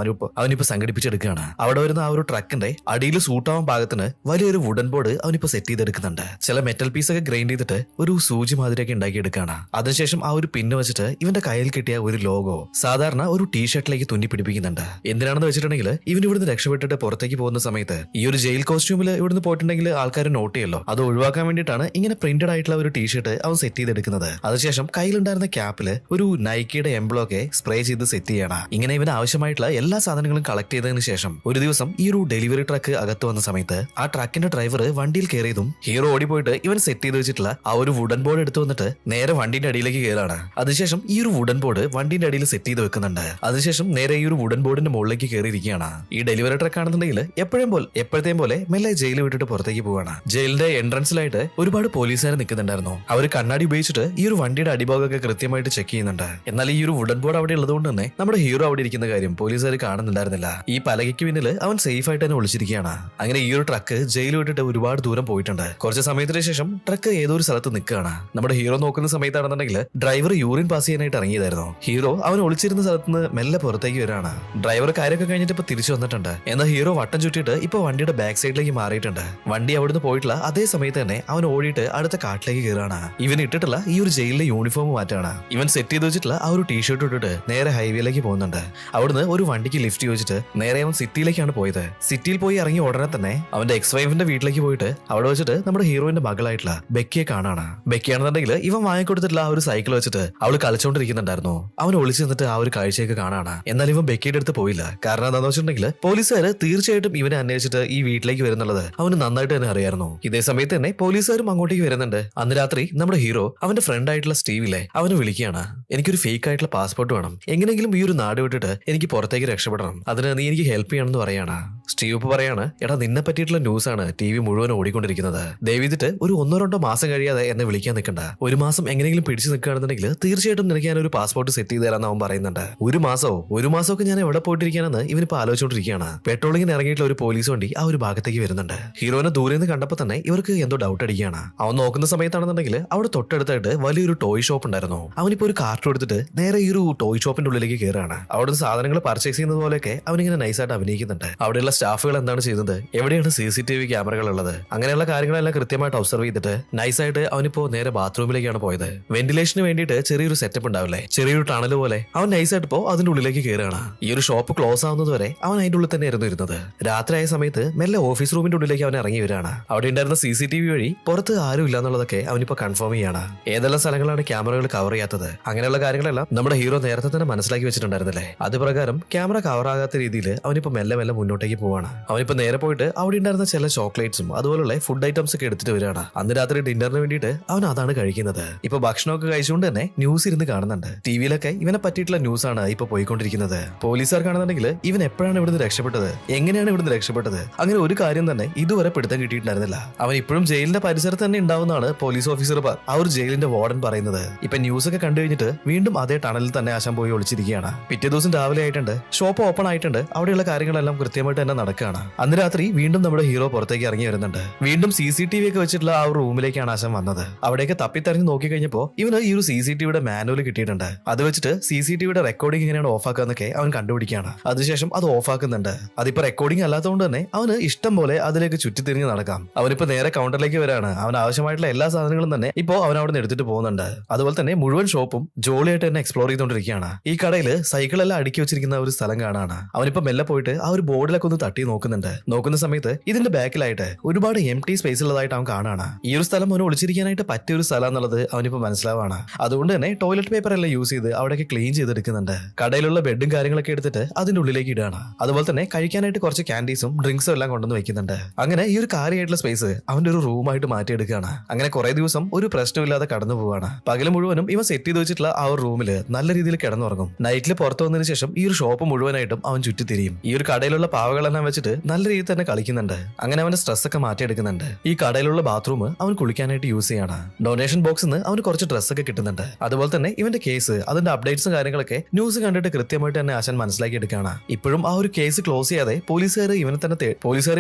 അവനിപ്പോ സംഘടിപ്പിച്ചെടുക്കുകയാണ്. അവിടെ വരുന്ന ആ ഒരു ട്രക്കിന്റെ അടിയിൽ സൂട്ടാവാൻ പാകത്തിന് വലിയൊരു വുഡൻ ബോർഡ് അവനിപ്പോ സെറ്റ് ചെയ്തെടുക്കുന്നുണ്ട്. ചില മെറ്റൽ പീസ് ഒക്കെ ഗ്രൈൻഡ് ചെയ്തിട്ട് ഒരു സൂചി മാതിരിയൊക്കെ ഉണ്ടാക്കിയെടുക്കുകയാണ്. അതിനുശേഷം ആ ഒരു പിന്ന് വെച്ചിട്ട് ഇവന്റെ കയ്യിൽ കിട്ടിയ ഒരു ലോഗോ സാധാരണ ഒരു ടീഷർട്ടിലേക്ക് തുന്നി പിടിപ്പിക്കുന്നുണ്ട്. എന്തിനാണെന്ന് വെച്ചിട്ടുണ്ടെങ്കിൽ ഇവൻ ഇവിടുന്ന് രക്ഷപ്പെട്ടിട്ട് പുറത്തേക്ക് പോകുന്ന സമയത്ത് ഈ ഒരു ജയിൽ കോസ്റ്റ്യൂമിൽ ഇവിടുന്ന് പോയിട്ടുണ്ടെങ്കിൽ ആൾക്കാർ നോട്ട് ചെയ്യല്ലോ. അത് ഒഴിവാക്കാൻ വേണ്ടിയിട്ടാണ് ഇങ്ങനെ പ്രിന്റഡ് ആയിട്ടുള്ള ഒരു ടീഷർട്ട് അവൻ സെറ്റ് ചെയ്തെടുക്കുന്നത്. അതിനുശേഷം കയ്യിലുണ്ടായിരുന്ന ക്യാപ്പില് ഒരു നൈക്കിയുടെ എംബ്ലോക്കെ സ്പ്രേ ചെയ്ത് സെറ്റ് ചെയ്യണം. ഇങ്ങനെ ഇവന് ആവശ്യമായിട്ടുള്ള എല്ലാ സാധനങ്ങളും കളക്ട് ചെയ്തതിനു ശേഷം ഒരു ദിവസം ഈ ഒരു ഡെലിവറി ട്രക്ക് അകത്ത് വന്ന സമയത്ത് ആ ട്രക്കിന്റെ ഡ്രൈവർ വണ്ടിയിൽ കയറിയതും ഹീറോ ഓടിപ്പോയിട്ട് ഇവൻ സെറ്റ് ചെയ്ത് വെച്ചിട്ടുള്ള ആ ഒരു വുഡൻ ബോർഡ് എടുത്തു വന്നിട്ട് നേരെ വണ്ടിന്റെ അടിയിലേക്ക് കയറാണ്. അതിനുശേഷം ഈ ഒരു വുഡൻ ബോർഡ് വണ്ടിന്റെ അടിയിൽ സെറ്റ് ചെയ്ത് വെക്കുന്നുണ്ട്. അതിനുശേഷം നേരെ ഈ ഒരു വുഡൻ ബോർഡിന്റെ മുകളിലേക്ക് കയറിയിരിക്കുകയാണ്. ഈ ഡെലിവറി ട്രക്ക് ആണെന്നുണ്ടെങ്കിൽ എപ്പോഴത്തെയും പോലെ മെല്ലെ ജയിൽ വിട്ടിട്ട് പുറത്തേക്ക് പോവാണ്. ജയിലിന്റെ എൻട്രൻസിലായിട്ട് ഒരുപാട് പോലീസുകാർ നിൽക്കുന്നുണ്ടായിരുന്നു. അവർ കണ്ണാടി ഉപയോഗിച്ചിട്ട് ഈ ഒരു വണ്ടിയുടെ അടിഭാഗമൊക്കെ കൃത്യമായിട്ട് ചെക്ക് ചെയ്യുന്നുണ്ട്. എന്നാൽ ഈ ഒരു വുഡൻ ബോർഡ് അവിടെ ഉള്ളതുകൊണ്ട് തന്നെ നമ്മുടെ ഹീറോ അവിടെ ഇരിക്കുന്ന കാര്യം പോലീസുകാർ കാണുന്നുണ്ടായിരുന്നില്ല. ഈ പലകയ്ക്ക് പിന്നിൽ അവൻ സേഫ് ആയിട്ട് തന്നെ ഒളിച്ചിരിക്കുകയാണ്. അങ്ങനെ ഈ ഒരു ട്രക്ക് ജയിൽ വിട്ടിട്ട് ഒരുപാട് ദൂരം പോയിട്ടുണ്ട്. കുറച്ച് സമയത്തിന് ശേഷം ട്രക്ക് ഏതോ ഒരു സ്ഥലത്ത് നിൽക്കുകയാണ്. നമ്മുടെ ഹീറോ നോക്കുന്ന സമയത്താണെന്നുണ്ടെങ്കിൽ ഡ്രൈവർ യൂറിൻ പാസ് ചെയ്യാനായിട്ട് ഇറങ്ങിയതായിരുന്നു. ഹീറോ അവൻ ഒളിച്ചിരുന്ന സ്ഥലത്ത് നിന്ന് മെല്ലെ പുറത്തേക്ക് വരാണ്. ഡ്രൈവർ കാര്യമൊക്കെ കഴിഞ്ഞിട്ട് ഇപ്പൊ തിരിച്ചു വന്നിട്ടുണ്ട്. എന്നാൽ ഹീറോ വട്ടം ചുറ്റിയിട്ട് ഇപ്പൊ വണ്ടിയുടെ ബാക്ക് സൈഡിലേക്ക് മാറിയിട്ടുണ്ട്. വണ്ടി അവിടുന്ന് പോയിട്ടുള്ള അതേ സമയത്ത് തന്നെ അവൻ ഓടിയിട്ട് അടുത്ത കാട്ടിലേക്ക് കയറാണ്. ഇവൻ ഇട്ടിട്ടുള്ള ഈ ഒരു ജയിലിലെ യൂണിഫോം മാറ്റാണ്. ഇവൻ സെറ്റ് ചെയ്ത് വെച്ചിട്ടുള്ള ആ ഒരു ടീഷർട്ട് ഇട്ടിട്ട് നേരെ ഹൈവേയിലേക്ക് പോകുന്നുണ്ട്. അവിടുന്ന് ഒരു വണ്ടിക്ക് ലിഫ്റ്റ് ചോദിച്ചിട്ട് നേരെ അവൻ സിറ്റിയിലേക്കാണ് പോയത്. സിറ്റിയിൽ പോയി ഇറങ്ങി ഉടനെ തന്നെ അവന്റെ എക്സ് വൈഫിന്റെ വീട്ടിലേക്ക് പോയിട്ട് അവിടെ വെച്ചിട്ട് നമ്മുടെ ഹീറോയിന്റെ മകളായിട്ടുള്ള ബെക്കിയെ കാണാണ്. ബെക്കിയാണെന്നുണ്ടെങ്കിൽ ഇവൻ വാങ്ങിക്കൊടുത്തിട്ടുള്ള ആ ഒരു സൈക്കിൾ വെച്ചിട്ട് അവള് കളിച്ചോണ്ടിരിക്കുന്നുണ്ടായിരുന്നു. അവൻ ഒളിച്ചു നിന്നിട്ട് ആ ഒരു കാഴ്ചയൊക്കെ കാണാണ്. എന്നാൽ ഇവൻ ബെക്കിയുടെ അടുത്ത് പോയില്ല. കാരണം എന്താണെന്ന് വെച്ചിട്ടുണ്ടെങ്കിൽ പോലീസുകാര് തീർച്ചയായിട്ടും ഇവനെ അന്വേഷിച്ചിട്ട് ഈ വീട്ടിലേക്ക് വരുന്നുള്ളത് അവന് നന്നായിട്ട് തന്നെ അറിയായിരുന്നു. ഇതേ സമയത്ത് തന്നെ പോലീസുകാരും അങ്ങോട്ടേക്ക് വരുന്നുണ്ട്. അന്ന് രാത്രി നമ്മുടെ ഹീറോ അവന്റെ ഫ്രണ്ട് ആയിട്ടുള്ള സ്റ്റീവിലെ അവന് വിളിക്കുകയാണ്. എനിക്കൊരു ഫേക്ക് ആയിട്ടുള്ള പാസ്പോർട്ട് വേണം. എങ്ങനെയെങ്കിലും ഈ ഒരു നാട് വിട്ടിട്ട് എനിക്ക് പുറത്തേക്ക് രക്ഷപ്പെടണം. അതിന് നീ എനിക്ക് ഹെൽപ്പ് ചെയ്യണമെന്ന് പറയാണ്. സ്റ്റീവ് ഇപ്പൊ പറയാണ്, എടാ നിന്നെ പറ്റിയിട്ടുള്ള ന്യൂസ് ആണ് TV മുഴുവൻ ഓടിക്കൊണ്ടിരിക്കുന്നത്. ദയവിതിട്ട് ഒരു 1-2 മാസം കഴിയാതെ എന്നെ വിളിക്കാൻ നിൽക്കണ്ട. ഒരു മാസം എങ്ങനെയെങ്കിലും പിടിച്ചു നിൽക്കുകയാണെന്നുണ്ടെങ്കിൽ തീർച്ചയായിട്ടും നിനക്ക് ഞാൻ ഒരു പാസ്പോർട്ട് സെറ്റ് ചെയ്ത് തരാമെന്ന് അവൻ പറയുന്നുണ്ട്. ഒരു മാസമൊക്കെ ഞാൻ എവിടെ പോയിട്ടിരിക്കാനെന്ന് ഇവനിപ്പോ ആലോചിച്ചോണ്ടിരിക്കുകയാണ്. പെട്രോളിങ്ങിന് ഇറങ്ങിയിട്ടുള്ള ഒരു പോലീസ് വണ്ടി ആ ഒരു ഭാഗത്തേക്ക് വരുന്നുണ്ട്. ഹീറോനെ ദൂരെ നിന്ന് കണ്ടപ്പോൾ തന്നെ ഇവർക്ക് എന്തോ ഡൗട്ട് അടിക്കുകയാണ്. അവൻ നോക്കുന്ന സമയത്താണെന്നുണ്ടെങ്കിൽ അവിടെ തൊട്ടടുത്തായിട്ട് വലിയൊരു ടോയ് ഷോപ്പ് ഉണ്ടായിരുന്നു. അവനിപ്പോ ഒരു കാർട്ടൂൺ എടുത്തിട്ട് നേരെ ഈ ഒരു ടോയ് ഷോപ്പിന്റെ ഉള്ളിലേക്ക് കയറുകയാണ്. അവിടുന്ന് സാധനങ്ങൾ പർച്ചേസ് ചെയ്യുന്നത് പോലെയൊക്കെ അവനിങ്ങനെ നൈസായിട്ട് അഭിനയിക്കുന്നുണ്ട്. അവിടെയുള്ള സ്റ്റാഫുകൾ എന്താണ് ചെയ്യുന്നത്, എവിടെയാണ് CCTV ക്യാമറകൾ ഉള്ളത്, അങ്ങനെയുള്ള കാര്യങ്ങളെല്ലാം കൃത്യമായിട്ട് ഒബ്സർവ് ചെയ്തിട്ട് നൈസായിട്ട് അവനിപ്പോ നേരെ ബാത്റൂമിലേക്കാണ് പോയത്. വെന്റിലേഷന് വേണ്ടിയിട്ട് ചെറിയൊരു സെറ്റപ്പ് ഉണ്ടാവില്ലേ, ചെറിയൊരു ടണൽ പോലെ, അവൻ നൈസായിട്ട് ഇപ്പോ അതിന്റെ ഉള്ളിലേക്ക് കയറുകയാണ്. ഈ ഒരു ഷോപ്പ് ക്ലോസ് ആവുന്നത് വരെ അവൻ അതിന്റെ ഉള്ളിൽ തന്നെ ആയിരുന്നു ഇരുന്നത്. രാത്രിയായ സമയത്ത് മെല്ലെ ഓഫീസ് റൂമിന്റെ ഉള്ളിലേക്ക് അവൻ ഇറങ്ങി വരികയാണ്. അവിടെ ഉണ്ടായിരുന്ന CCTV വഴി പുറത്ത് ആരും ഇല്ല എന്നുള്ളതൊക്കെ അവനിപ്പോ കൺഫേം ചെയ്യാണ്. ഏതെല്ലാം സ്ഥലങ്ങളാണ് ക്യാമറകൾ കവർ ചെയ്യാത്തത്, അങ്ങനെയുള്ള കാര്യങ്ങളെല്ലാം നമ്മുടെ ഹീറോ നേരത്തെ തന്നെ മനസ്സിലാക്കി വെച്ചിട്ടുണ്ടായിരുന്നില്ലേ. അത് പ്രകാരം ക്യാമറ കവർ ആകാത്ത രീതിയിൽ അവനിപ്പോ മെല്ലെ മുന്നോട്ടേക്ക് പോവാണ്. അവനിപ്പോ നേരെ പോയിട്ട് അവിടെ ഉണ്ടായിരുന്ന ചില ചോക്ലേറ്റ്സും അതുപോലുള്ള ഫുഡ് ഐറ്റംസ് ഒക്കെ എടുത്തിട്ട് വരികയാണ്. അന്ന് രാത്രി ഡിന്നറിന് വേണ്ടിയിട്ട് അവൻ അതാണ് കഴിക്കുന്നത്. ഇപ്പൊ ഭക്ഷണമൊക്കെ കഴിച്ചുകൊണ്ട് തന്നെ ന്യൂസ് ഇരുന്ന് കാണുന്നുണ്ട്. TVയിലൊക്കെ ഇവനെ പറ്റിയിട്ടുള്ള ന്യൂസ് ആണ് ഇപ്പൊ പോയിക്കൊണ്ടിരിക്കുന്നത്. പോലീസുകാർ കാണുന്നുണ്ടെങ്കിൽ ഇവൻ എപ്പോഴാണ് ഇവിടുന്ന് രക്ഷപ്പെട്ടത്, എങ്ങനെയാണ് ഇവിടുന്ന് രക്ഷപ്പെട്ടത്, അങ്ങനെ ഒരു കാര്യം തന്നെ ഇതുവരെ പിടുത്തം കിട്ടിയിട്ടുണ്ടായിരുന്നില്ല. അവൻ ഇപ്പോഴും ജയിലിന്റെ പരിസരത്ത് തന്നെ ഉണ്ടാവുന്നതാണ് പോലീസ് ഓഫീസർ ആ ഒരു ജയിൽ ജയിലിന്റെ വാർഡൻ പറയുന്നത്. ഇപ്പൊ ന്യൂസ് ഒക്കെ കണ്ടു കഴിഞ്ഞിട്ട് വീണ്ടും അതേ ടണലിൽ തന്നെ ആശാൻ പോയി ഒളിച്ചിരിക്കുകയാണ്. പിറ്റേ ദിവസം രാവിലെ ആയിട്ടുണ്ട്, ഷോപ്പ് ഓപ്പൺ ആയിട്ടുണ്ട്, അവിടെയുള്ള കാര്യങ്ങളെല്ലാം കൃത്യമായിട്ട് തന്നെ നടക്കുകയാണ്. അന്ന് രാത്രി വീണ്ടും നമ്മുടെ ഹീറോ പുറത്തേക്ക് ഇറങ്ങി വരുന്നുണ്ട്. വീണ്ടും CCTV ഒക്കെ വെച്ചിട്ടുള്ള ആ ഒരു റൂമിലേക്കാണ് ആശാൻ വന്നത്. അവിടേക്ക് തപ്പിത്തെറിഞ്ഞ് നോക്കി കഴിഞ്ഞപ്പോ ഇവന് ഈ ഒരു CCTVയുടെ മാനുവൽ കിട്ടിയിട്ടുണ്ട്. അത് വെച്ചിട്ട് CCTVയുടെ റെക്കോർഡിംഗ് എങ്ങനെയാണ് ഓഫ് ആക്കാന്നൊക്കെ അവൻ കണ്ടുപിടിക്കുകയാണ്. അതിനുശേഷം അത് ഓഫ് ആക്കുന്നുണ്ട്. അതിപ്പോ റെക്കോർഡിംഗ് അല്ലാത്തതുകൊണ്ട് തന്നെ അവന് ഇഷ്ടം പോലെ അതിലേക്ക് ചുറ്റിത്തിരിഞ്ഞ് നടക്കാം. അവനിപ്പോ നേരെ കൗണ്ടറിലേക്ക് വരാണ്. അവൻ ആവശ്യമായിട്ടുള്ള എല്ലാ സാധനങ്ങളും തന്നെ ഇപ്പോ അവൻ അവിടെ നിന്ന് എടുത്തിട്ട് പോകുന്നുണ്ട്. അതുപോലെ തന്നെ മുഴുവൻ ഷോപ്പും ജോളിയായിട്ട് തന്നെ എക്സ്പ്ലോർ ചെയ്തുകൊണ്ടിരിക്കുകയാണ്. ഈ കടയിൽ സൈക്കിളെല്ലാം അടുക്കി വെച്ചിരിക്കുന്ന ഒരു സ്ഥലം കാണാണ്. അവനിപ്പോ മെല്ലെ പോയിട്ട് ആ ഒരു ബോർഡിലൊക്കെ ഒന്ന് തട്ടി നോക്കുന്നുണ്ട്. നോക്കുന്ന സമയത്ത് ഇതിന്റെ ബാക്കിലായിട്ട് ഒരുപാട് എംപ്റ്റി സ്പേസ് ഉള്ളതായിട്ട് അവൻ കാണാണ്. ഈ ഒരു സ്ഥലം അവന് ഒളിച്ചിരിക്കാനായിട്ട് പറ്റിയ ഒരു സ്ഥലം എന്നുള്ളത് അവനിപ്പോ മനസ്സിലാവാണ്. അതുകൊണ്ട് തന്നെ ടോയ്ലറ്റ് പേപ്പർ എല്ലാം യൂസ് ചെയ്ത് അവിടേക്ക് ക്ലീൻ ചെയ്തെടുക്കുന്നുണ്ട്. കടയിലുള്ള ബെഡും കാര്യങ്ങളൊക്കെ എടുത്തിട്ട് അതിന്റെ ഉള്ളിലേക്ക് ഇടുകയാണ്. അതുപോലെ തന്നെ കഴിക്കാനായിട്ട് കുറച്ച് ക്യാൻഡീസും ഡ്രിങ്ക്സും എല്ലാം കൊണ്ടുവന്ന് വെക്കുന്നുണ്ട്. അങ്ങനെ ഈ ഒരു കാര്യമായിട്ടുള്ള സ്പേസ് അവന്റെ ഒരു റൂമായിട്ട് മാറ്റിയെടുക്കുകയാണ്. അങ്ങനെ കുറെ ദിവസം ഒരു പ്രശ്നമില്ലാതെ കടന്നു പോവാണ്. പകല് മുഴുവനും ഇവൻ സെറ്റ് ചെയ്ത് വെച്ചിട്ടുള്ള ആ ഒരു റൂമിൽ നല്ല രീതിയിൽ കിടന്നുറങ്ങും. നൈറ്റിൽ പുറത്തു വന്നതിന് ശേഷം ഈ ഒരു ഷോപ്പ് മുഴുവനായിട്ടും അവൻ ചുറ്റിത്തിരിയും. ഈ ഒരു കടയിലുള്ള പാവകളെല്ലാം വെച്ചിട്ട് നല്ല രീതിയിൽ തന്നെ കളിക്കുന്നുണ്ട്. അങ്ങനെ അവന്റെ സ്ട്രെസ് ഒക്കെ മാറ്റിയെടുക്കുന്നുണ്ട്. ഈ കടയിലുള്ള ബാത്റൂം അവൻ കുളിക്കാനായിട്ട് യൂസ് ചെയ്യാണ്. ഡൊണേഷൻ ബോക്സിൽ നിന്ന് അവന് കുറച്ച് ഡ്രസ്സൊക്കെ കിട്ടുന്നുണ്ട്. അതുപോലെ തന്നെ ഇവന്റെ കേസ് അതിന്റെ അപ്ഡേറ്റ്സും കാര്യങ്ങളൊക്കെ ന്യൂസ് കണ്ടിട്ട് കൃത്യമായിട്ട് തന്നെ ആശാൻ മനസ്സിലാക്കി എടുക്കുകയാണ്. ഇപ്പോഴും ആ ഒരു കേസ് ക്ലോസ് ചെയ്യാതെ പോലീസുകാർ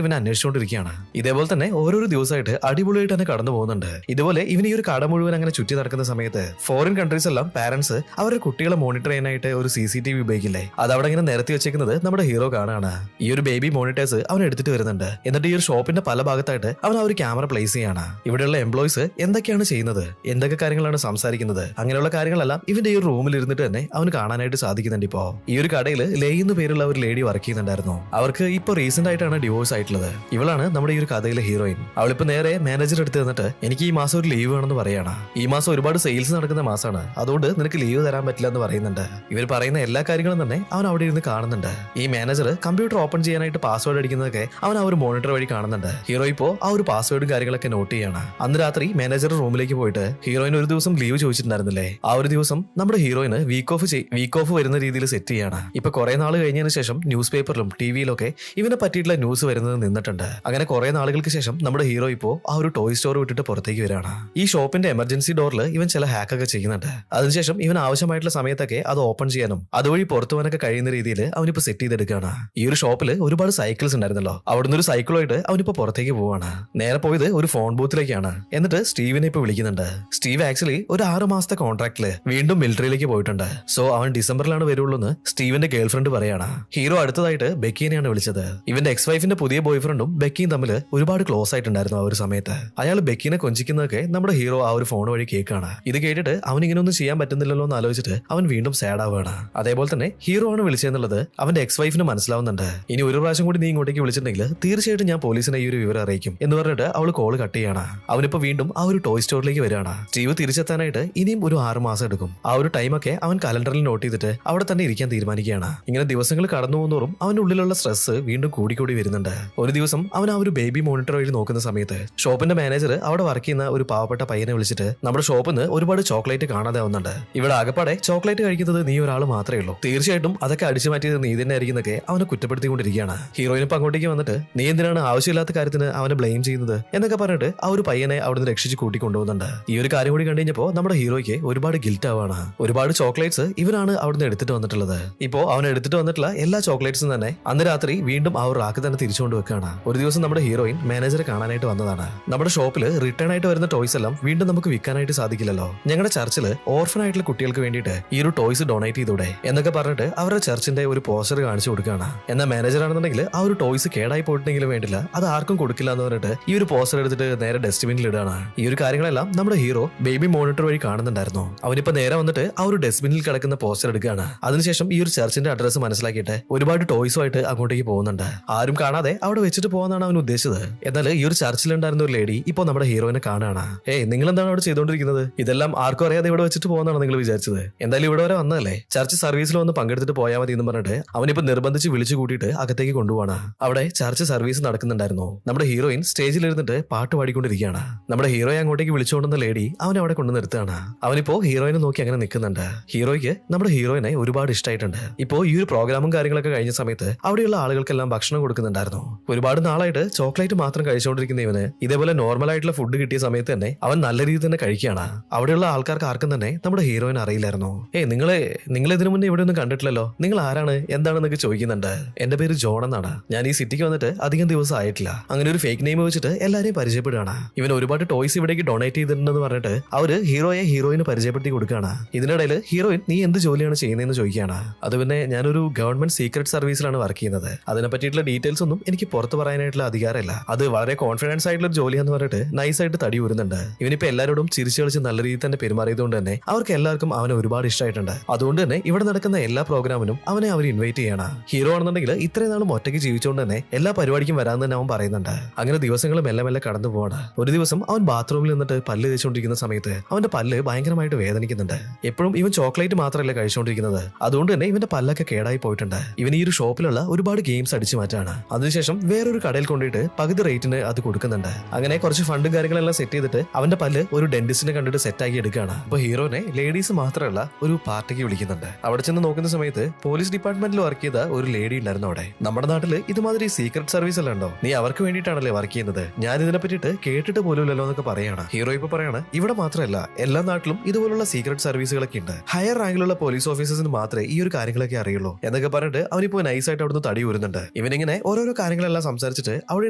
ഇവനെ അന്വേഷിച്ചുകൊണ്ടിരിക്കുകയാണ്. ഇതേപോലെ തന്നെ ഓരോരോ ദിവസമായിട്ട് അടിപൊളിയായിട്ട് തന്നെ കടന്നു പോകുന്നുണ്ട്. ഇതുപോലെ ഇവൻ ഈ ഒരു കട മുഴുവൻ അങ്ങനെ ചുറ്റി നടക്കുന്ന സമയത്ത് ഫോറിൻ കൺട്രീസ് എല്ലാം പാരന്റ്സ് അവരുടെ കുട്ടികളെ മോണിറ്റർ ചെയ്യാനായിട്ട് ഒരു CCTV ഉപയോഗിക്കില്ലേ, അത് അവിടെ ഇങ്ങനെ നിരത്തി വെച്ചേക്കുന്നത് നമ്മുടെ ഹീറോ കാണാണ്. ഈ ഒരു ബേബി മോണിറ്റേഴ്സ് അവൻ എടുത്തിട്ട് വരുന്നുണ്ട്. എന്നിട്ട് ഈ ഒരു ഷോപ്പിന്റെ പല ഭാഗത്തായിട്ട് അവൻ ആ ഒരു ക്യാമറ പ്ലേസ് ചെയ്യാണ്. ഇവിടെയുള്ള എംപ്ലോയീസ് എന്തൊക്കെയാണ് ചെയ്യുന്നത്, എന്തൊക്കെ കാര്യങ്ങളാണ് സംസാരിക്കുന്നത്, അങ്ങനെയുള്ള കാര്യങ്ങളെല്ലാം ഇവന്റെ ഈ ഒരു റൂമിൽ ഇരുന്നിട്ട് തന്നെ അവന് കാണാനായിട്ട് സാധിക്കുന്നുണ്ട്. ഇപ്പോ ഈ ഒരു കടയിൽ ലേയി എന്ന് പേരുള്ള ഒരു ലേഡി വർക്ക് ചെയ്യുന്നുണ്ടായിരുന്നു. അവർക്ക് ഇപ്പൊ റീസെന്റ് ആയിട്ടാണ് ഡിവോഴ്സ് ആയിട്ടുള്ളത്. ഇവളാണ് നമ്മുടെ ഈ ഒരു കഥയിലെ ഹീറോയിൻ. അവളിപ്പോ നേരെ മാനേജർ എടുത്ത് തന്നിട്ട് എനിക്ക് ഈ മാസം ഒരു ലീവ് വേണമെന്ന് പറയാണ്. ഈ മാസം ഒരുപാട് സെയിൽസ് നടക്കുന്ന മാസമാണ്, അതുകൊണ്ട് നിനക്ക് ലീവ് തരാൻ പറ്റില്ല എന്ന് പറയുന്നുണ്ട്. ഇവർ പറയുന്ന എല്ലാ കാര്യങ്ങളും തന്നെ അവൻ അവിടെ ഇരുന്ന് കാണുന്നുണ്ട്. ഈ മാനേജർ കമ്പ്യൂട്ടർ ഓപ്പൺ ചെയ്യാനായിട്ട് പാസ്വേഡ് അടിക്കുന്നതൊക്കെ അവൻ ആ ഒരു മോണിറ്റർ വഴി കാണുന്നുണ്ട്. ഹീറോ ഇപ്പോ ആ ഒരു പാസ്വേഡും കാര്യങ്ങളൊക്കെ നോട്ട് ചെയ്യാണ്. അന്ന് രാത്രി മാനേജർ റൂമിലേക്ക് പോയിട്ട് ഹീറോയിൻ ഒരു ദിവസം ലീവ് ചോദിച്ചിട്ടുണ്ടായിരുന്നില്ലേ, ആ ഒരു ദിവസം നമ്മുടെ ഹീറോയിന് വീക്ക് ഓഫ് വരുന്ന രീതിയിൽ സെറ്റ് ചെയ്യാണ്. ഇപ്പൊ കുറെ നാൾ കഴിഞ്ഞതിന് ശേഷം ന്യൂസ് പേപ്പറിലും ടിവിയിലൊക്കെ ഇവനെ പറ്റിയിട്ടുള്ള ന്യൂസ് വരുന്നത് നിന്നിട്ടുണ്ട്. അങ്ങനെ കുറെ നാളുകൾക്ക് ശേഷം നമ്മുടെ ഹീറോ ഇപ്പോ ആ ഒരു ടോയ് സ്റ്റോർ വിട്ടിട്ട് പുറത്തേക്ക് വരികയാണ്. ഈ ഷോപ്പിന്റെ എമർജൻസി ഡോറിൽ ഇവൻ ചില ഹാക്കൊക്കെ ചെയ്യുന്നുണ്ട്. അതിനുശേഷം ഇവൻ ആവശ്യമായിട്ടുള്ള സമയത്തൊക്കെ അത് ഓപ്പൺ ചെയ്യാനും അതുവഴി പുറത്തു പോകാനൊക്കെ കഴിയുന്ന രീതിയിൽ അവനിപ്പോ സെറ്റ് ചെയ്തെടുക്കുകയാണ്. ഈ ഒരു ഷോപ്പിൽ ഒരുപാട് സൈക്കിൾസ് ഉണ്ടായിരുന്നല്ലോ, അവിടുന്ന് ഒരു സൈക്കിളുമായിട്ട് അവനിപ്പോ പുറത്തേക്ക് പോവാണ്. നേരെ പോയത് ഒരു ഫോൺ ബൂത്തിലേക്കാണ്. എന്നിട്ട് സ്റ്റീവിനെ ഇപ്പൊ വിളിക്കുന്നുണ്ട്. സ്റ്റീവ് ആക്ച്വലി ഒരു 6 മാസത്തെ കോൺട്രാക്ടില് വീണ്ടും മിലിറ്ററിയിലേക്ക് പോയിട്ടുണ്ട്. സോ അവൻ ഡിസംബറിലാണ് വരുള്ളൂ എന്ന് സ്റ്റീവിന്റെ ഗേൾ ഫ്രണ്ട് പറയാണ്. ഹീറോ അടുത്തതായിട്ട് ബെക്കീനെയാണ് വിളിച്ചത്. ഇവന്റെ എക്സ് വൈഫിന്റെ പുതിയ ബോയ് ഫ്രണ്ടും ബെക്കിയും തമ്മിൽ ഒരുപാട് ക്ലോസ് ആയിട്ടുണ്ടായിരുന്നു ആ ഒരു സമയത്ത്. അയാൾ ബെക്കിനെ കൊഞ്ചിക്കുന്നതൊക്കെ നമ്മുടെ ഹീറോ ആ ഒരു ഫോൺ വഴി കേൾക്കാണ്. ഇത് കേട്ടിട്ട് അവൻ ഇങ്ങനെ ഒന്നും ചെയ്യാൻ പറ്റുന്നില്ലല്ലോ എന്ന് ആലോചിച്ചിട്ട് അവൻ വീണ്ടും സാഡ് ആവുകയാണ്. അതേപോലെ തന്നെ ഹീറോ ആണ് വിളിച്ചെന്നുള്ളത് അവന്റെ എക്സ് വൈഫിന് മനസ്സിലാവുന്നുണ്ട്. ഇനി ഒരു പ്രാവശ്യം കൂടി നീ ഇങ്ങോട്ടേക്ക് വിളിച്ചിട്ടുണ്ടെങ്കിൽ തീർച്ചയായിട്ടും ഞാൻ പോലീസിനെ ഈ ഒരു വിവരം അറിയിക്കും എന്ന് പറഞ്ഞിട്ട് അവൾ കോള് കട്ട് ചെയ്യാണ്. അവനിപ്പോ വീണ്ടും ആ ഒരു ടോയ് സ്റ്റോറിലേക്ക് വരികയാണ്. സ്റ്റീവ് തിരിച്ചെത്താനായിട്ട് ഇനിയും ഒരു 6 മാസം എടുക്കും. ആ ഒരു ടൈമൊക്കെ അവൻ കലണ്ടറിൽ നോട്ട് ചെയ്തിട്ട് അവിടെ തന്നെ ഇരിക്കാൻ തീരുമാനിക്കുകയാണ്. ഇങ്ങനെ ദിവസങ്ങൾ കടന്നു പോകുന്നോറും അവന്റെ ഉള്ളിലുള്ള സ്ട്രെസ് വീണ്ടും കൂടിക്കൂടി വരുന്നുണ്ട്. ഒരു ദിവസം അവൻ ആ ഒരു ബേബി മോണിറ്റർ വഴി നോക്കുന്ന സമയത്ത് ഷോപ്പിന്റെ മാനേജർ അവിടെ വർക്ക് ചെയ്യുന്ന ഒരു പാവപ്പെട്ട പയ്യനെ വിളിച്ചിട്ട് നമ്മുടെ ഷോപ്പിൽ നിന്ന് ഒരുപാട് ചോക്ലേറ്റ് കാണാതെ ആവുന്നുണ്ട്. ഇവിടെ ആകപ്പാടെ ചോക്ലേറ്റ് കഴിക്കുന്നത് നീ ഒരാൾ മാത്രമേ ഉള്ളൂ, തീർച്ചയായിട്ടും അതൊക്കെ അടിച്ചു മാറ്റിയത് നീ തന്നെ ആയിരിക്കുന്നൊക്കെ അവനെ കുറ്റപ്പെടുത്തിക്കൊണ്ടിരിക്കുകയാണ്. ഹീറോയിൻ ഇപ്പൊ അങ്ങോട്ടേക്ക് വന്നിട്ട് നീ എന്തിനാണ് ആവശ്യമില്ലാത്ത കാര്യത്തിന് അവനെ ബ്ലെയിം ചെയ്യുന്നത് എന്നൊക്കെ പറഞ്ഞിട്ട് ആ ഒരു പയ്യനെ അവിടുന്ന് രക്ഷിച്ച് കൂട്ടിക്കൊണ്ടുപോകുന്നുണ്ട്. ഈ ഒരു കാര്യം കൂടി കണ്ടു കഴിഞ്ഞപ്പോ നമ്മുടെ ഹീറോയ്ക്ക് ഒരുപാട് ഗിൽറ്റ് ആവാണ്. ഒരുപാട് ചോക്ലേറ്റ്സ് ഇവനാണ് അവിടുന്ന് എടുത്തിട്ട് വന്നിട്ടുള്ളത്. ഇപ്പോ അവൻ എടുത്തിട്ട് വന്നിട്ടുള്ള എല്ലാ ചോക്ലേറ്റ്സും തന്നെ അന്ന് രാത്രി വീണ്ടും ആ ഒരു റാക്ക് തന്നെ തിരിച്ചുകൊണ്ട് വെക്കുകയാണ്. ഒരു ദിവസം നമ്മുടെ ഹീറോയിൻ മാനേജറെ കാണാനായിട്ട് വന്നതാണ്. നമ്മുടെ ഷോപ്പിൽ റിട്ടേൺ ആയിട്ട് വരുന്ന ടോയ്സ് എല്ലാം വീണ്ടും നമുക്ക് വിൽക്കാനായിട്ട് സാധിക്കില്ലല്ലോ, ഞങ്ങളുടെ ചർച്ചിൽ ഓർഫൻ ആയിട്ടുള്ള കുട്ടികൾക്ക് വേണ്ടിയിട്ട് ഈ ഒരു ടോയ്സ് ഡൊണേറ്റ് ചെയ്തൂടെ എന്നൊക്കെ പറഞ്ഞിട്ട് അവരുടെ ചർച്ചിന്റെ ഒരു പോസ്റ്റർ കാണിച്ചു കൊടുക്കുകയാണ്. എന്നാൽ മാനേജർ ആണെന്നുണ്ടെങ്കിൽ ആ ഒരു ടോയ്സ് കേടായി പോയിട്ടുണ്ടെങ്കിലും വേണ്ടില്ല, അത് ആർക്കും കൊടുക്കില്ല എന്ന് പറഞ്ഞിട്ട് ഈ ഒരു പോസ്റ്റർ എടുത്തിട്ട് നേരെ ഡസ്റ്റ്ബിനിൽ ഇടുകയാണ്. ഈ ഒരു കാര്യങ്ങളെല്ലാം നമ്മുടെ ഹീറോ ബേബി മോണിറ്റർ വഴി കാണുന്നുണ്ടായിരുന്നു. അവനിപ്പോ നേരെ വന്നിട്ട് ആ ഒരു ഡസ്റ്റ്ബിനിൽ കിടക്കുന്ന പോസ്റ്റർ എടുക്കുകയാണ്. അതിനുശേഷം ഈ ഒരു ചർച്ചിന്റെ അഡ്രസ് മനസ്സിലാക്കിയിട്ട് ഒരുപാട് ടോയ്സുമായിട്ട് അങ്ങോട്ടേക്ക് പോകുന്നുണ്ട്. ആരും കാണാതെ അവിടെ വെച്ചിട്ട് പോകാന്നാണ് അവൻ ഉദ്ദേശിച്ചത്. എന്നാൽ ഈ ഒരു ചർച്ചിലുണ്ടായിരുന്ന ഒരു ലേഡി ഇപ്പോ നമ്മുടെ ഹീറോയിനെ കാണുകയാണ്. നിങ്ങൾ എന്താണ് അവിടെ ചെയ്തുകൊണ്ടിരിക്കുന്നത്? ഇതെല്ലാം ആർക്കും അറിയാതെ ഇവിടെ വെച്ചിട്ട് പോകുന്നതാണ് നിങ്ങൾ വിചാരിച്ചത്? എന്തായാലും ഇവിടെ വരെ വന്നതല്ലേ, ചർച്ച് സർവീസിൽ വന്ന് പങ്കെടുത്തിട്ട് പോയാൽ മതി എന്ന് പറഞ്ഞിട്ട് അവനിപ്പോ നിർബന്ധിച്ച് വിളിച്ചു കൂട്ടിയിട്ട് അകത്തേക്ക് കൊണ്ടുപോവാണ്. അവിടെ ചർച്ച് സർവീസ് നടക്കുന്നുണ്ടായിരുന്നു. നമ്മുടെ ഹീറോയിൻ സ്റ്റേജിൽ ഇരുന്നിട്ട് പാട്ട് പാടിക്കൊണ്ടിരിക്കുകയാണ്. നമ്മുടെ ഹീറോയെ അങ്ങോട്ടേക്ക് വിളിച്ചുകൊണ്ടുവന്ന ലേഡി അവനെ അവിടെ കൊണ്ടു നിർത്തുകയാണ്. അവനിപ്പോ ഹീറോയിനെ നോക്കി അങ്ങനെ നിൽക്കുന്നുണ്ട്. ഹീറോയ്ക്ക് നമ്മുടെ ഹീറോയിനെ ഒരുപാട് ഇഷ്ടമായിട്ടുണ്ട്. ഇപ്പോ ഈ ഒരു പ്രോഗ്രാമും കാര്യങ്ങളൊക്കെ കഴിഞ്ഞ സമയത്ത് അവിടെയുള്ള ആളുകൾക്കെല്ലാം ഭക്ഷണം കൊടുക്കുന്നുണ്ടായിരുന്നു. ഒരുപാട് നാളായിട്ട് ചോക്ലേറ്റ് മാത്രം കഴിച്ചുകൊണ്ടിരിക്കുന്ന ഇവന് ഇതേപോലെ നോർമൽ ആയിട്ടുള്ള ഫുഡ് കിട്ടിയ സമയത്ത് തന്നെ അവൻ നല്ല രീതിയിൽ തന്നെ കഴിക്കുകയാണ്. അവിടെയുള്ള ആൾക്കാർക്ക് ആർക്കും തന്നെ നമ്മുടെ ഹീറോയിൻ അറിയില്ലായിരുന്നു. നിങ്ങൾ ഇതിനു മുന്നേ ഇവിടെ ഒന്നും കണ്ടിട്ടില്ലല്ലോ, നിങ്ങൾ ആരാണ് എന്താണെന്നൊക്കെ ചോദിക്കുന്നുണ്ട്. എന്റെ പേര് ജോൺ എന്നാണ്. ഞാൻ ഈ സിറ്റിക്ക് വന്നിട്ട് അധികം ദിവസം ആയിട്ടില്ല. അങ്ങനെ ഒരു ഫേക്ക് നെയിം വെച്ചിട്ട് എല്ലാരെയും പരിചയപ്പെടുകയാണ്. ഇവൻ ഒരുപാട് ടോയ്സ് ഇവിടേക്ക് ഡൊണേറ്റ് ചെയ്തിട്ടുണ്ടെന്ന് പറഞ്ഞിട്ട് അവര് ഹീറോയിന് പരിചയപ്പെടുത്തി കൊടുക്കുകയാണ്. ഇതിനിടയിൽ ഹീറോയിൻ നീ എന്ത് ജോലിയാണ് ചെയ്യുന്നതെന്ന് ചോദിക്കുകയാണ്. അത് പിന്നെ ഞാനൊരു ഗവൺമെന്റ് സീക്രട്ട് സർവീസിലാണ് വർക്ക് ചെയ്യുന്നത്. അതിനെ പറ്റിയിട്ടുള്ള ഡീറ്റെയിൽസ് ഒന്നും എനിക്ക് പുറത്ത് പറയാനായിട്ടുള്ള അധികാരമില്ല. അത് വളരെ കോൺഫിഡൻസ് ആയിട്ടുള്ള ജോലിയാന്ന് പറഞ്ഞിട്ട് നൈസായിട്ട് തടി ഊരുന്നുണ്ട്. ഇവനിപ്പോ എല്ലാവരോടും ചിരിച്ചു കളിച്ച് നല്ല രീതിയിൽ തന്നെ പെരുമാറിയതുകൊണ്ട് തന്നെ അവർക്ക് എല്ലാവർക്കും അവനെ ഒരുപാട് ഇഷ്ടമായിട്ടുണ്ട്. അതുകൊണ്ട് തന്നെ ഇവിടെ നടക്കുന്ന എല്ലാ പ്രോഗ്രാമിനും അവനെ അവർ ഇൻവൈറ്റ് ചെയ്യണം. ഹീറോ ആണെന്നുണ്ടെങ്കിൽ ഇത്രയും നാളും ഒറ്റയ്ക്ക് ജീവിച്ചുകൊണ്ട് തന്നെ എല്ലാ പരിപാടിക്കും വരാമെന്ന് തന്നെ അവൻ പറയുന്നുണ്ട്. അങ്ങനെ ദിവസങ്ങൾ മെല്ലെ മെല്ലെ കടന്നു പോവാണ്. ഒരു ദിവസം അവൻ ബാത്റൂമിൽ നിന്നിട്ട് പല്ല് തേച്ചുകൊണ്ടിരിക്കുന്ന സമയത്ത് അവന്റെ പല്ല് ഭയങ്കരമായിട്ട് വേദനിക്കുന്നുണ്ട്. എപ്പോഴും ഇവൻ ചോക്ലേറ്റ് മാത്രമല്ല കഴിച്ചുകൊണ്ടിരിക്കുന്നത്. അതുകൊണ്ട് തന്നെ ഇവന്റെ പല്ലൊക്കെ കേടായി പോയിട്ടുണ്ട്. ഇവൻ ഈ ഒരു ഷോപ്പിലുള്ള ഒരുപാട് ഗെയിംസ് അടിച്ചു മാറ്റാണ്. അതിനുശേഷം വേറൊരു കടയിൽ കൊണ്ടിട്ട് പകുതി റേറ്റിന് അത് കൊടുക്കുന്നുണ്ട്. അങ്ങനെ കുറച്ച് ഫണ്ടും കാര്യങ്ങളെല്ലാം സെറ്റ് ചെയ്തിട്ട് അവന്റെ പല്ല് ഒരു ഡെന്റിസ്റ്റിനെ കണ്ടിട്ട് സെറ്റ് ആക്കി എടുക്കുകയാണ്. അപ്പൊ ഹീറോനെ ലേഡീസ് മാത്രമല്ല ഒരു പാർട്ടിക്ക് വിളിക്കുന്നുണ്ട്. അവിടെ ചെന്ന് നോക്കുന്ന സമയത്ത് പോലീസ് ഡിപ്പാർട്ട്മെന്റിൽ വർക്ക് ചെയ്ത ഒരു ലേഡി ഉണ്ടായിരുന്നു അവിടെ. നമ്മുടെ നാട്ടില് ഇതുമാതിരി സീക്രട്ട് സർവീസ് എല്ലാം ഉണ്ടോ? നീ അവർക്ക് വേണ്ടിയിട്ടാണല്ലേ വർക്ക് ചെയ്യുന്നത്? ഞാൻ ഇതിനെ പറ്റിയിട്ട് കേട്ടിട്ട് പോലുമില്ലല്ലോ എന്നൊക്കെ പറയാണ്. ഹീറോ ഇപ്പൊ പറയാണ് ഇവിടെ മാത്രമല്ല എല്ലാ നാട്ടിലും ഇതുപോലുള്ള സീക്രട്ട് സർവീസുകളൊക്കെ ഉണ്ട്. ഹയർ റാങ്കിലുള്ള പോലീസ് ഓഫീസേഴ്സിന് മാത്രമേ ഈ ഒരു കാര്യങ്ങളൊക്കെ അറിയുള്ളൂ എന്നൊക്കെ പറഞ്ഞിട്ട് അവനിപ്പോ നൈസായിട്ട് അവിടുന്ന് തടി വരുന്നുണ്ട്. ഇവനിങ്ങനെ ഓരോരോ കാര്യങ്ങളെല്ലാം സംസാരിച്ചിട്ട് അവിടെ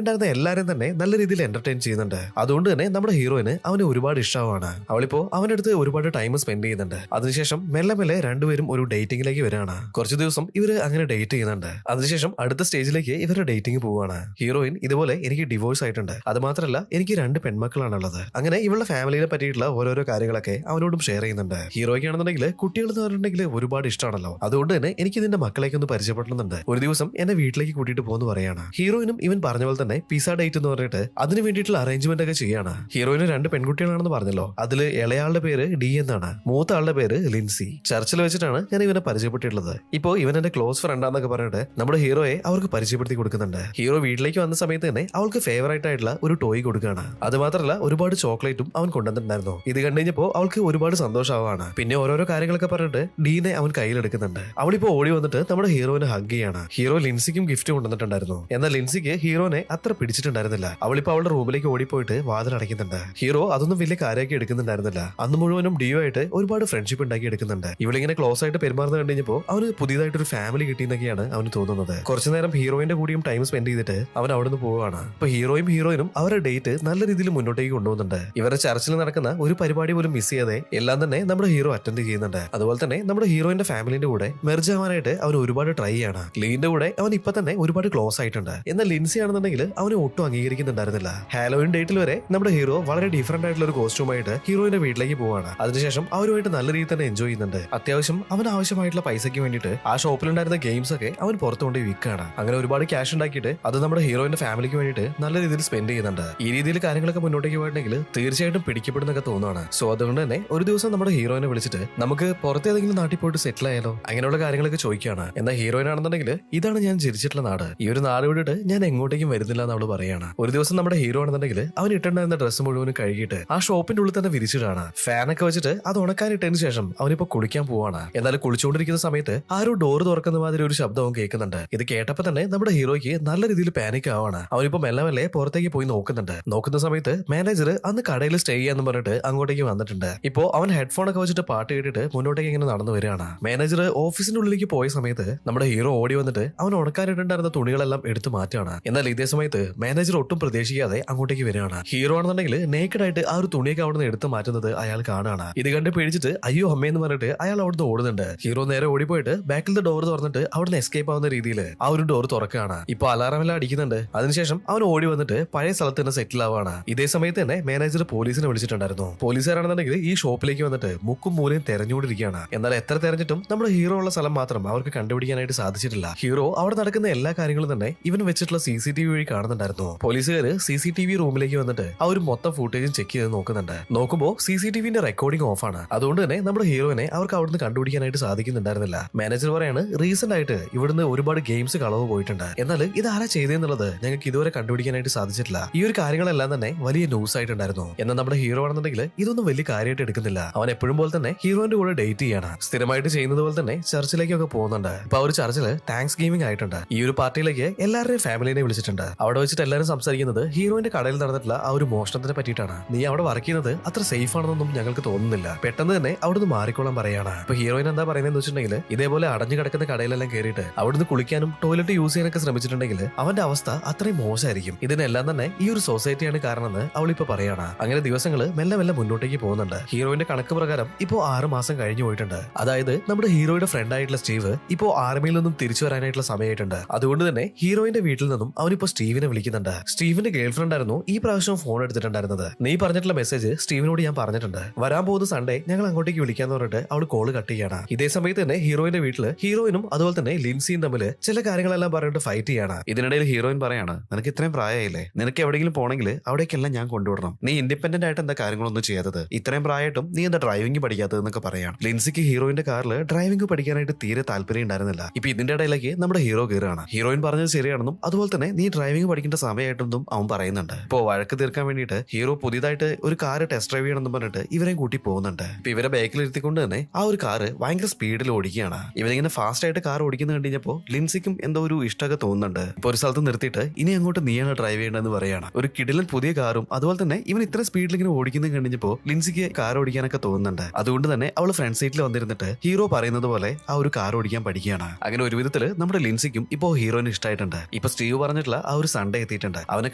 ഉണ്ടായിരുന്ന എല്ലാവരും തന്നെ നല്ല രീതിയിൽ എന്റർടൈൻ ചെയ്യുന്നുണ്ട്. അതുകൊണ്ട് തന്നെ നമ്മുടെ ഹീറോയിന് അവന് ഒരുപാട് ഇഷ്ടമാണ്. അവളിപ്പോ അവന്റെ അടുത്ത് ഒരുപാട് ടൈം സ്പെൻഡ് ചെയ്യുന്നുണ്ട്. അതിനുശേഷം മെല്ലെ മെല്ലെ രണ്ടുപേരും ഒരു ഡേറ്റിംഗിലേക്ക് വരികയാണ്. കുറച്ച് ദിവസം ഇവര് അങ്ങനെ ഡേറ്റ് ചെയ്യുന്നുണ്ട്. അതിനുശേഷം അടുത്ത സ്റ്റേജിലേക്ക് ഇവരുടെ ഡേറ്റിംഗ് പോവുകയാണ്. ഹീറോയിൻ ഇതുപോലെ എനിക്ക് ഡിവോഴ്സ് ആയിട്ടുണ്ട്, അത് മാത്രമല്ല എനിക്ക് 2 പെൺമക്കളാണുള്ളത്. അങ്ങനെ ഇവളുടെ ഫാമിലിയെ പറ്റിയിട്ടുള്ള ഓരോരോ കാര്യങ്ങളൊക്കെ അവനോടും ഷെയർ ചെയ്യുന്നുണ്ട്. ഹീറോയ്ക്കാണെന്നുണ്ടെങ്കിൽ കുട്ടികൾ എന്ന് പറഞ്ഞിട്ടുണ്ടെങ്കിൽ ഒരുപാട് ഇഷ്ടമാണല്ലോ. അതുകൊണ്ട് തന്നെ എനിക്ക് ഇതിന്റെ മക്കളേക്ക് ഒന്ന് പരിചയപ്പെടുന്നുണ്ട്. ഒരു ദിവസം എന്നെ വീട്ടിലേക്ക് കൂട്ടിയിട്ട് പോകുന്നു പറയാണ്. ഹീറോയിനും ഇവൻ പറഞ്ഞ പോലെ തന്നെ പിസ ഡേറ്റ് എന്ന് പറഞ്ഞിട്ട് അതിന് വേണ്ടിയിട്ടുള്ള അറേഞ്ച്മെന്റ് ഒക്കെ ചെയ്യാണ്. ഹീറോയിന് 2 പെൺകുട്ടികളാണെന്ന് പറഞ്ഞല്ലോ. അതിൽ ഇളയാളുടെ പേര് ഡി എന്നാണ്, മൂത്ത ആളുടെ പേര് ലിൻസി. ചർച്ചിൽ വെച്ചിട്ടാണ് ഞാൻ ഇവനെ പരിചയപ്പെട്ടിട്ടുള്ളത്. ഇപ്പോ ഇവൻ എന്റെ ക്ലോസ് ഫ്രണ്ടാന്നൊക്കെ പറഞ്ഞിട്ട് നമ്മുടെ ഹീറോയെ അവർക്ക് പരിചയപ്പെടുത്തി കൊടുക്കുന്നുണ്ട്. ഹീറോ വീട്ടിലേക്ക് വന്ന സമയത്ത് തന്നെ അവൾക്ക് ഫേവറേറ്റ് ആയിട്ടുള്ള ഒരു ടോയ് കൊടുക്കുകയാണ്. അത് മാത്രമല്ല ഒരുപാട് ചോക്ലേറ്റും അവൻ കൊണ്ടുവന്നിട്ടുണ്ടായിരുന്നു. ഇത് കണ്ടുകഴിഞ്ഞപ്പോ അവൾക്ക് ഒരുപാട് സന്തോഷമാവാണ്. പിന്നെ ഓരോരോ കാര്യങ്ങളൊക്കെ പറഞ്ഞിട്ട് ഡീനെ അവൻ കയ്യിലെടുക്കുന്നുണ്ട്. അവളിപ്പോ ഓടി വന്നിട്ട് നമ്മുടെ ഹീറോനെ ഹഗ് ചെയ്യാണ്. ഹീറോ ലിൻസിക്കും ഗിഫ്റ്റ് കൊണ്ടുവന്നിട്ടുണ്ടായിരുന്നു. എന്നാൽ ലിൻസിക്ക് ഹീറോനെ അത്ര പിടിച്ചിട്ടുണ്ടായിരുന്നില്ല. അവളിപ്പോ അവളുടെ റൂമിലേക്ക് ഓടിപ്പോയിട്ട് വാതിൽ അടയ്ക്കുന്നുണ്ട്. ഹീറോ അതൊന്നും വലിയ കാര്യമാക്കി എടുക്കുന്നുണ്ടായിരുന്നില്ല. അന്ന് മുഴുവനും ഡിയോ ആയിട്ട് ഒരുപാട് ഫ്രണ്ട്ഷിപ്പ് ഉണ്ടാക്കി എടുക്കുന്നുണ്ട്. ഇവളിങ്ങനെ ക്ലോസ് ആയിട്ട് പെരുമാറുന്ന കണ്ടുകഴിഞ്ഞപ്പോ അവന് പുതിയതായിട്ടൊരു ഫാമിലി കിട്ടിയെന്നൊക്കെയാണ് അവന് തോന്നുന്നത്. കുറച്ചു നേരം ഹീറോയിന്റെ കൂടിയും ടൈം സ്പെൻഡ് ചെയ്തിട്ട് അവൻ അവിടെ നിന്ന് പോവുകയാണ്. ഇപ്പൊ ഹീറോയിനും അവരുടെ ഡേറ്റ് നല്ല രീതിയിൽ മുന്നോട്ടേക്ക് കൊണ്ടുപോകുന്നുണ്ട്. ഇവരുടെ ചർച്ചിൽ നടക്കുന്ന ഒരു പരിപാടി പോലും മിസ് ചെയ്യാതെ എല്ലാം തന്നെ നമ്മുടെ ഹീറോ അറ്റൻഡ് ചെയ്യുന്നുണ്ട്. അതുപോലെ തന്നെ നമ്മുടെ ഹീറോയിന്റെ ഫാമിലിന്റെ കൂടെ മെർജ് ആവാനായിട്ട് അവൻ ഒരുപാട് ട്രൈ ചെയ്യാണ്. ലീന്റെ കൂടെ അവൻ ഇപ്പൊ തന്നെ ഒരുപാട് ക്ലോസ് ആയിട്ടുണ്ട്. എന്നാൽ ലിൻസി ആണെന്നുണ്ടെങ്കിൽ അവനെ ഒട്ടും അംഗീകരിക്കുന്നുണ്ടായിരുന്നില്ല. ഹാലോവിൻ ഡേറ്റിൽ വരെ നമ്മുടെ ഹീറോ വളരെ ഡിഫറന്റ് ആയിട്ടുള്ള ഒരു കോസ്റ്റ്യൂമായിട്ട് ഹീറോയിന്റെ വീട്ടിലേക്ക് പോവാണ്. അതിനുശേഷം അവരുമായിട്ട് നല്ല രീതിയിൽ തന്നെ എൻജോയ് ചെയ്യുന്നുണ്ട്. അത്യാവശ്യം അവന് ആവശ്യമായിട്ടുള്ള പൈസയ്ക്ക് വേണ്ടിയിട്ട് ആ ഷോപ്പിലുണ്ടായിരുന്ന ഗെയിംസ് ഒക്കെ അവൻ പുറത്തുകൊണ്ട് വിൽക്കുകയാണ്. അങ്ങനെ ഒരുപാട് ക്യാഷ് ഉണ്ടാക്കിയിട്ട് അത് നമ്മുടെ ഹീറോയിന്റെ ഫാമിലിക്ക് വേണ്ടിയിട്ട് നല്ല രീതിയിൽ സ്പെൻഡ് ചെയ്യുന്നുണ്ട്. ഈ രീതിയിൽ കാര്യങ്ങളൊക്കെ മുന്നോട്ടേക്ക് പോയിട്ടുണ്ടെങ്കിൽ തീർച്ചയായിട്ടും പിടിക്കപ്പെടുന്നൊക്കെ തോന്നുകയാണ്. സോ അതുകൊണ്ട് തന്നെ ഒരു ദിവസം നമ്മുടെ ഹീറോയിനെ വിളിച്ചിട്ട് നമുക്ക് പുറത്തേതെങ്കിലും നാട്ടിൽ പോയിട്ട് സെറ്റിൽ ആയാലോ അങ്ങനെയുള്ള കാര്യങ്ങളൊക്കെ ചോദിക്കുകയാണ്. എന്നാൽ ഹീറോയിൻ ആണെന്നുണ്ടെങ്കിൽ ഇതാണ് ഞാൻ ജനിച്ചിട്ടുള്ള നാട്, ഈ ഒരു നാട് വിട്ടിട്ട് ഞാൻ എങ്ങോട്ടേക്കും വരുന്നില്ല എന്ന് അവള് പറയാണ്. ഒരു ദിവസം നമ്മുടെ ഹീറോ ആണെന്നുണ്ടെങ്കിൽ അവൻ ഇട്ടുണ്ടായിരുന്ന ഡ്രസ്സ് മുഴുവനും കഴുകിയിട്ട് ആ ഷോപ്പിന്റെ ഉള്ളിൽ തന്നെ വിരിച്ചിട്ടാണ്. ഫാനൊക്കെ വെച്ചിട്ട് അത് ഉണക്കാനിട്ടതിന് ശേഷം അവനിപ്പോ കുളിക്കാൻ പോവാണ്. എന്നാൽ കുളിച്ചുകൊണ്ടിരിക്കുന്ന സമയത്ത് ആ ഒരു ഡോർ തുറക്കുന്ന മാതിരി ഒരു ശബ്ദം അവൻ കേൾക്കുന്നുണ്ട്. ഇത് കേട്ടപ്പോ തന്നെ നമ്മുടെ ഹീറോയ്ക്ക് നല്ല രീതിയിൽ പാനിക് ആവാണ്. അവനിപ്പോ മെല്ലെ മെല്ലെ പുറത്തേക്ക് പോയി നോക്കുന്നുണ്ട്. നോക്കുന്ന സമയത്ത് മാനേജർ അന്ന് കടയിൽ സ്റ്റേ ചെയ്യാന്ന് പറഞ്ഞിട്ട് അങ്ങോട്ടേക്ക് വന്നിട്ടുണ്ട്. ഇപ്പോ അവൻ ഹെഡ്ഫോൺ ഒക്കെ വെച്ചിട്ട് പാട്ട് കേട്ടിട്ട് മുന്നോട്ടേക്ക് ഇങ്ങനെ നടന്നു വരികയാണ്. മാനേജർ ഓഫീസിന്റെ ഉള്ളിലേക്ക് പോയ സമയത്ത് നമ്മുടെ ഹീറോ ഓടി വന്നിട്ട് അവൻ ഉണക്കാനിട്ടുണ്ടായിരുന്ന തുണികളെല്ലാം എടുത്തു മാറ്റുകയാണ്. എന്നാൽ ഇതേ സമയത്ത് മാനേജർ ഒട്ടും പ്രതീക്ഷിക്കാതെ അങ്ങോട്ടേക്ക് വരികയാണ്. ഹീറോ ആണെന്നുണ്ടെങ്കിൽ നേക്കഡ് ആയിട്ട് ആ ഒരു തുണിയൊക്കെ അവിടെ നിന്ന് എടുത്ത് മാറ്റുന്നത് അയാൾ കാണുകയാണ്. ഇത് കണ്ട് പേടിച്ചിട്ട് അയ്യോ അമ്മയെന്ന് പറഞ്ഞിട്ട് അയാൾ അവിടുന്ന് ഓടുന്നുണ്ട്. ഹീറോ നേരെ ഓടിപ്പോയിട്ട് ബാക്കിലത്തെ ഡോർ തുറന്നിട്ട് അവിടുന്ന് എസ്കേപ്പ് ആവുന്ന രീതിയിൽ ആ ഒരു ഡോർ തുറക്കുകയാണ്. ഇപ്പൊ അലാറം എല്ലാം അടിക്കുന്നുണ്ട്. അതിനുശേഷം അവൻ ഓടി വന്നിട്ട് പഴയ സ്ഥലത്ത് തന്നെ സെറ്റിൽ ആവാണ്. ഇതേ സമയത്ത് തന്നെ മാനേജർ പോലീസിനെ വിളിച്ചിട്ടുണ്ടായിരുന്നു. പോലീസുകാരാണെന്നുണ്ടെങ്കിൽ ഈ ഷോപ്പിലേക്ക് വന്നിട്ട് മുക്കും മൂലയും തെരഞ്ഞുകൊണ്ടിരിക്കുകയാണ്. എന്നാൽ എത്ര തെരഞ്ഞിട്ടും നമ്മുടെ ഹീറോ ഉള്ള സ്ഥലം മാത്രം അവർക്ക് കണ്ടുപിടിക്കാനായിട്ട് സാധിച്ചിട്ടില്ല. ഹീറോ അവിടെ നടക്കുന്ന എല്ലാ കാര്യങ്ങളും തന്നെ ഇവൻ വെച്ചിട്ടുള്ള CCTV വഴി കാണുന്നുണ്ടായിരുന്നു. പോലീസുകാര് CCTV റൂമിലേക്ക് വന്നിട്ട് ആ ഒരു മൊത്തം ഫുട്ടേജും ചെക്ക് ചെയ്ത് നോക്കുന്നുണ്ട്. നോക്കുമ്പോൾ CCTVന്റെ റെക്കോർഡിംഗ് ഓഫ് ആണ്. അതുകൊണ്ട് തന്നെ നമ്മുടെ ഹീറോയിനെ അവർക്ക് അവിടുന്ന് കണ്ടുപിടിക്കാനായിട്ട് സാധിക്കുന്നുണ്ടായിരുന്നില്ല. മാനേജർ പറയാണ് റീസെന്റ് ആയിട്ട് ഇവിടുന്ന് ഒരുപാട് ഗെയിംസ് കളവ് പോയിട്ടുണ്ട്. എന്നാൽ ഇത് ആരാ ചെയ്തെന്നുള്ളത് ഞങ്ങൾക്ക് ഇതുവരെ കണ്ടുപിടിക്കാനായിട്ട് സാധിച്ചിട്ടില്ല. ഈ ഒരു കാര്യങ്ങളെല്ലാം തന്നെ വലിയ ന്യൂസ് ആയിട്ടുണ്ടായിരുന്നു. എന്നാൽ നമ്മുടെ ഹീറോ ആണെന്നുണ്ടെങ്കിൽ ഇതൊന്നും വലിയ കാര്യമായിട്ട് എടുക്കുന്നില്ല. അവൻ എപ്പോഴും പോലെ തന്നെ ഹീറോയിന്റെ കൂടെ ഡേറ്റ് ചെയ്യാണ്. സ്ഥിരമായിട്ട് ചെയ്യുന്നത് പോലെ തന്നെ ചർച്ചിലേക്കൊക്കെ പോകുന്നുണ്ട്. ഇപ്പൊ ആ ഒരു ചർച്ചില് താങ്ക്സ് ഗിവിംഗ് ആയിട്ടുണ്ട്. ഈ ഒരു പാർട്ടിയിലേക്ക് എല്ലാവരുടെയും ഫാമിലിനെ വിളിച്ചിട്ടുണ്ട്. അവിടെ വെച്ചിട്ട് എല്ലാവരും സംസാരിക്കുന്നത് ഹീറോയിന്റെ കടയിൽ നടന്നിട്ടുള്ള ആ ഒരു മോഷണത്തിനെ പറ്റിയിട്ടാണ്. നീ അവിടെ വർക്ക് ചെയ്യുന്നത് അത്ര സേഫ് ആണെന്നൊന്നും ഞങ്ങൾക്ക് തോന്നുന്നില്ല. പെട്ടെന്ന് തന്നെ അവിടുന്ന് മാറിക്കോളാൻ പറയാണ്. ഇപ്പൊ ഹീറോയിൻ എന്താ പറയുന്നതെന്ന് വെച്ചിട്ടുണ്ടെങ്കിൽ ഇതേപോലെ അടഞ്ഞു കിടക്കുന്ന കടയിലെല്ലാം കയറിയിട്ട് അവിടുന്ന് കുളിക്കാനും ടോയ്ലറ്റ് യൂസ് ചെയ്യാനൊക്കെ ശ്രമിച്ചിട്ടുണ്ടെങ്കിൽ അവന്റെ അവസ്ഥ അത്രയും മോശമായിരിക്കും. ഇതിനെല്ലാം തന്നെ ഈ ഒരു സൊസൈറ്റിയാണ് കാരണമെന്ന് അവളിപ്പോ പറയാണ്. അങ്ങനെ ദിവസങ്ങൾ മെല്ലെ മെല്ലെ മുന്നോട്ടേക്ക് പോകുന്നുണ്ട്. ഹീറോയിന്റെ കണക്ക് പ്രകാരം ഇപ്പോ 6 മാസം കഴിഞ്ഞു പോയിട്ടുണ്ട്. അതായത് നമ്മുടെ ഹീറോയുടെ ഫ്രണ്ട് ആയിട്ടുള്ള സ്റ്റീവ് ഇപ്പോ ആർമിയിൽ നിന്നും തിരിച്ചു വരാനായിട്ടുള്ള സമയമായിട്ടുണ്ട്. അതുകൊണ്ട് തന്നെ ഹീറോയിന്റെ വീട്ടിൽ നിന്നും അവനിപ്പോ സ്റ്റീവിനെ വിളിക്കുന്നുണ്ട്. സ്റ്റീവിന്റെ ഗേൾ ഫ്രണ്ട് ആയിരുന്നു ഈ പ്രാവശ്യം ഫോൺ എടുത്തിട്ടുണ്ടായിരുന്നത്. നീ പറഞ്ഞിട്ടുള്ള മെസ്സേജ് സ്റ്റീവിനോട് ഞാൻ പറഞ്ഞിട്ടുണ്ട്. വരാൻ പോകുന്ന സൺഡേ ഞങ്ങൾ അങ്ങോട്ടേക്ക് വിളിക്കാന്ന് പറഞ്ഞിട്ട് അവൾ കോള് കട്ട് ചെയ്യാണ്. ഇതേ സമയത്ത് തന്നെ ഹീറോയിന്റെ വീട്ടില് ഹീറോയിനും അതുപോലെ തന്നെ ലിൻസിയും തമ്മിൽ ചില കാര്യങ്ങളെല്ലാം പറഞ്ഞിട്ട് ഫൈറ്റ് ചെയ്യാണ്. ഇതിനിടയിൽ ഹീറോയിൻ പറയാണ്, നിനക്ക് ഇത്രയും പ്രായമായില്ലേ, നിനക്ക് എവിടെയെങ്കിലും പോണെങ്കിൽ അവിടേക്കെല്ലാം ഞാൻ കൊണ്ടുവിടണം. നീ ഇൻഡിപെൻഡന്റ് ആയിട്ട് എന്താ കാര്യങ്ങളൊന്നും ചെയ്യാത്തത്, ഇത്രയും പ്രായമായിട്ടും നീ എന്താ ഡ്രൈവിംഗ് പഠിക്കാത്തതെന്നൊക്കെ പറയാണ്. ലിൻസിക്ക് ഹീറോയിന്റെ കാറിൽ ഡ്രൈവിംഗ് പഠിക്കാനായിട്ട് തീരെ താല്പര്യം ഉണ്ടായിരുന്നില്ല. ഇപ്പൊ ഇതിന്റെ ഇടയിലേക്ക് നമ്മുടെ ഹീറോ കയറുകയാണ്. ഹീറോയിൻ പറഞ്ഞത് ശരിയാണെന്നും അതുപോലെ തന്നെ നീ ഡ്രൈവിംഗ് പഠിക്കേണ്ട സമയമായിട്ടൊന്നും അവൻ പറയുന്നുണ്ട്. ഇപ്പോ വഴക്ക് തീർക്കാൻ വേണ്ടിയിട്ട് ഹീറോ പുതിയതായിട്ട് ഒരു കാറ് ടെസ്റ്റ് ഡ്രൈവ് ചെയ്യണമെന്ന് പറഞ്ഞിട്ട് ഇവരെയും കൂട്ടി പോകുന്നുണ്ട്. ഇപ്പൊ ഇവരെ ബാക്കിൽ ഇരുത്തിക്കൊണ്ട് തന്നെ ആ ഒരു കാറ് ഭയങ്കര സ്പീഡിൽ ഓടിക്കുകയാണ്. ഇവരിങ്ങനെ ഫാസ്റ്റ് ആയിട്ട് കാർ ഓടിക്കുന്നത് കണ്ടുകഴിഞ്ഞപ്പോ ലിൻസിക്കും എന്തോ ഒരു ഇഷ്ടമൊക്കെ തോന്നുന്നുണ്ട്. ഇപ്പൊ ഒരു സ്ഥലത്ത് നിർത്തിയിട്ട് ഇനി അങ്ങോട്ട് നീയാണ് ഡ്രൈവ് ചെയ്യേണ്ടതെന്ന് പറയാണ്. ഒരു കിടിലൻ പുതിയ കാറും അതുപോലെ തന്നെ ഇവൻ ഇത്ര സ്പീഡിൽ ഇങ്ങനെ ഓടിക്കുന്നത് കഴിഞ്ഞപ്പോ ലിൻസിക്ക് കാർ ഓടിക്കാനൊക്കെ തോന്നുന്നുണ്ട്. അതുകൊണ്ട് തന്നെ അവള് ഫ്രണ്ട് സീറ്റിൽ വന്നിരുന്നിട്ട് ഹീറോ പറയുന്നത് പോലെ ആ ഒരു കാർ ഓടിക്കാൻ പഠിക്കുകയാണ്. അങ്ങനെ ഒരു വിധത്തില് നമ്മുടെ ലിൻസിക്കും ഇപ്പോ ഹീറോയിന് ഇഷ്ടമായിട്ടുണ്ട്. ഇപ്പൊ സ്റ്റീവ് പറഞ്ഞിട്ടുള്ള ആ ഒരു സൺഡേ എത്തിയിട്ടുണ്ട്. അവനെ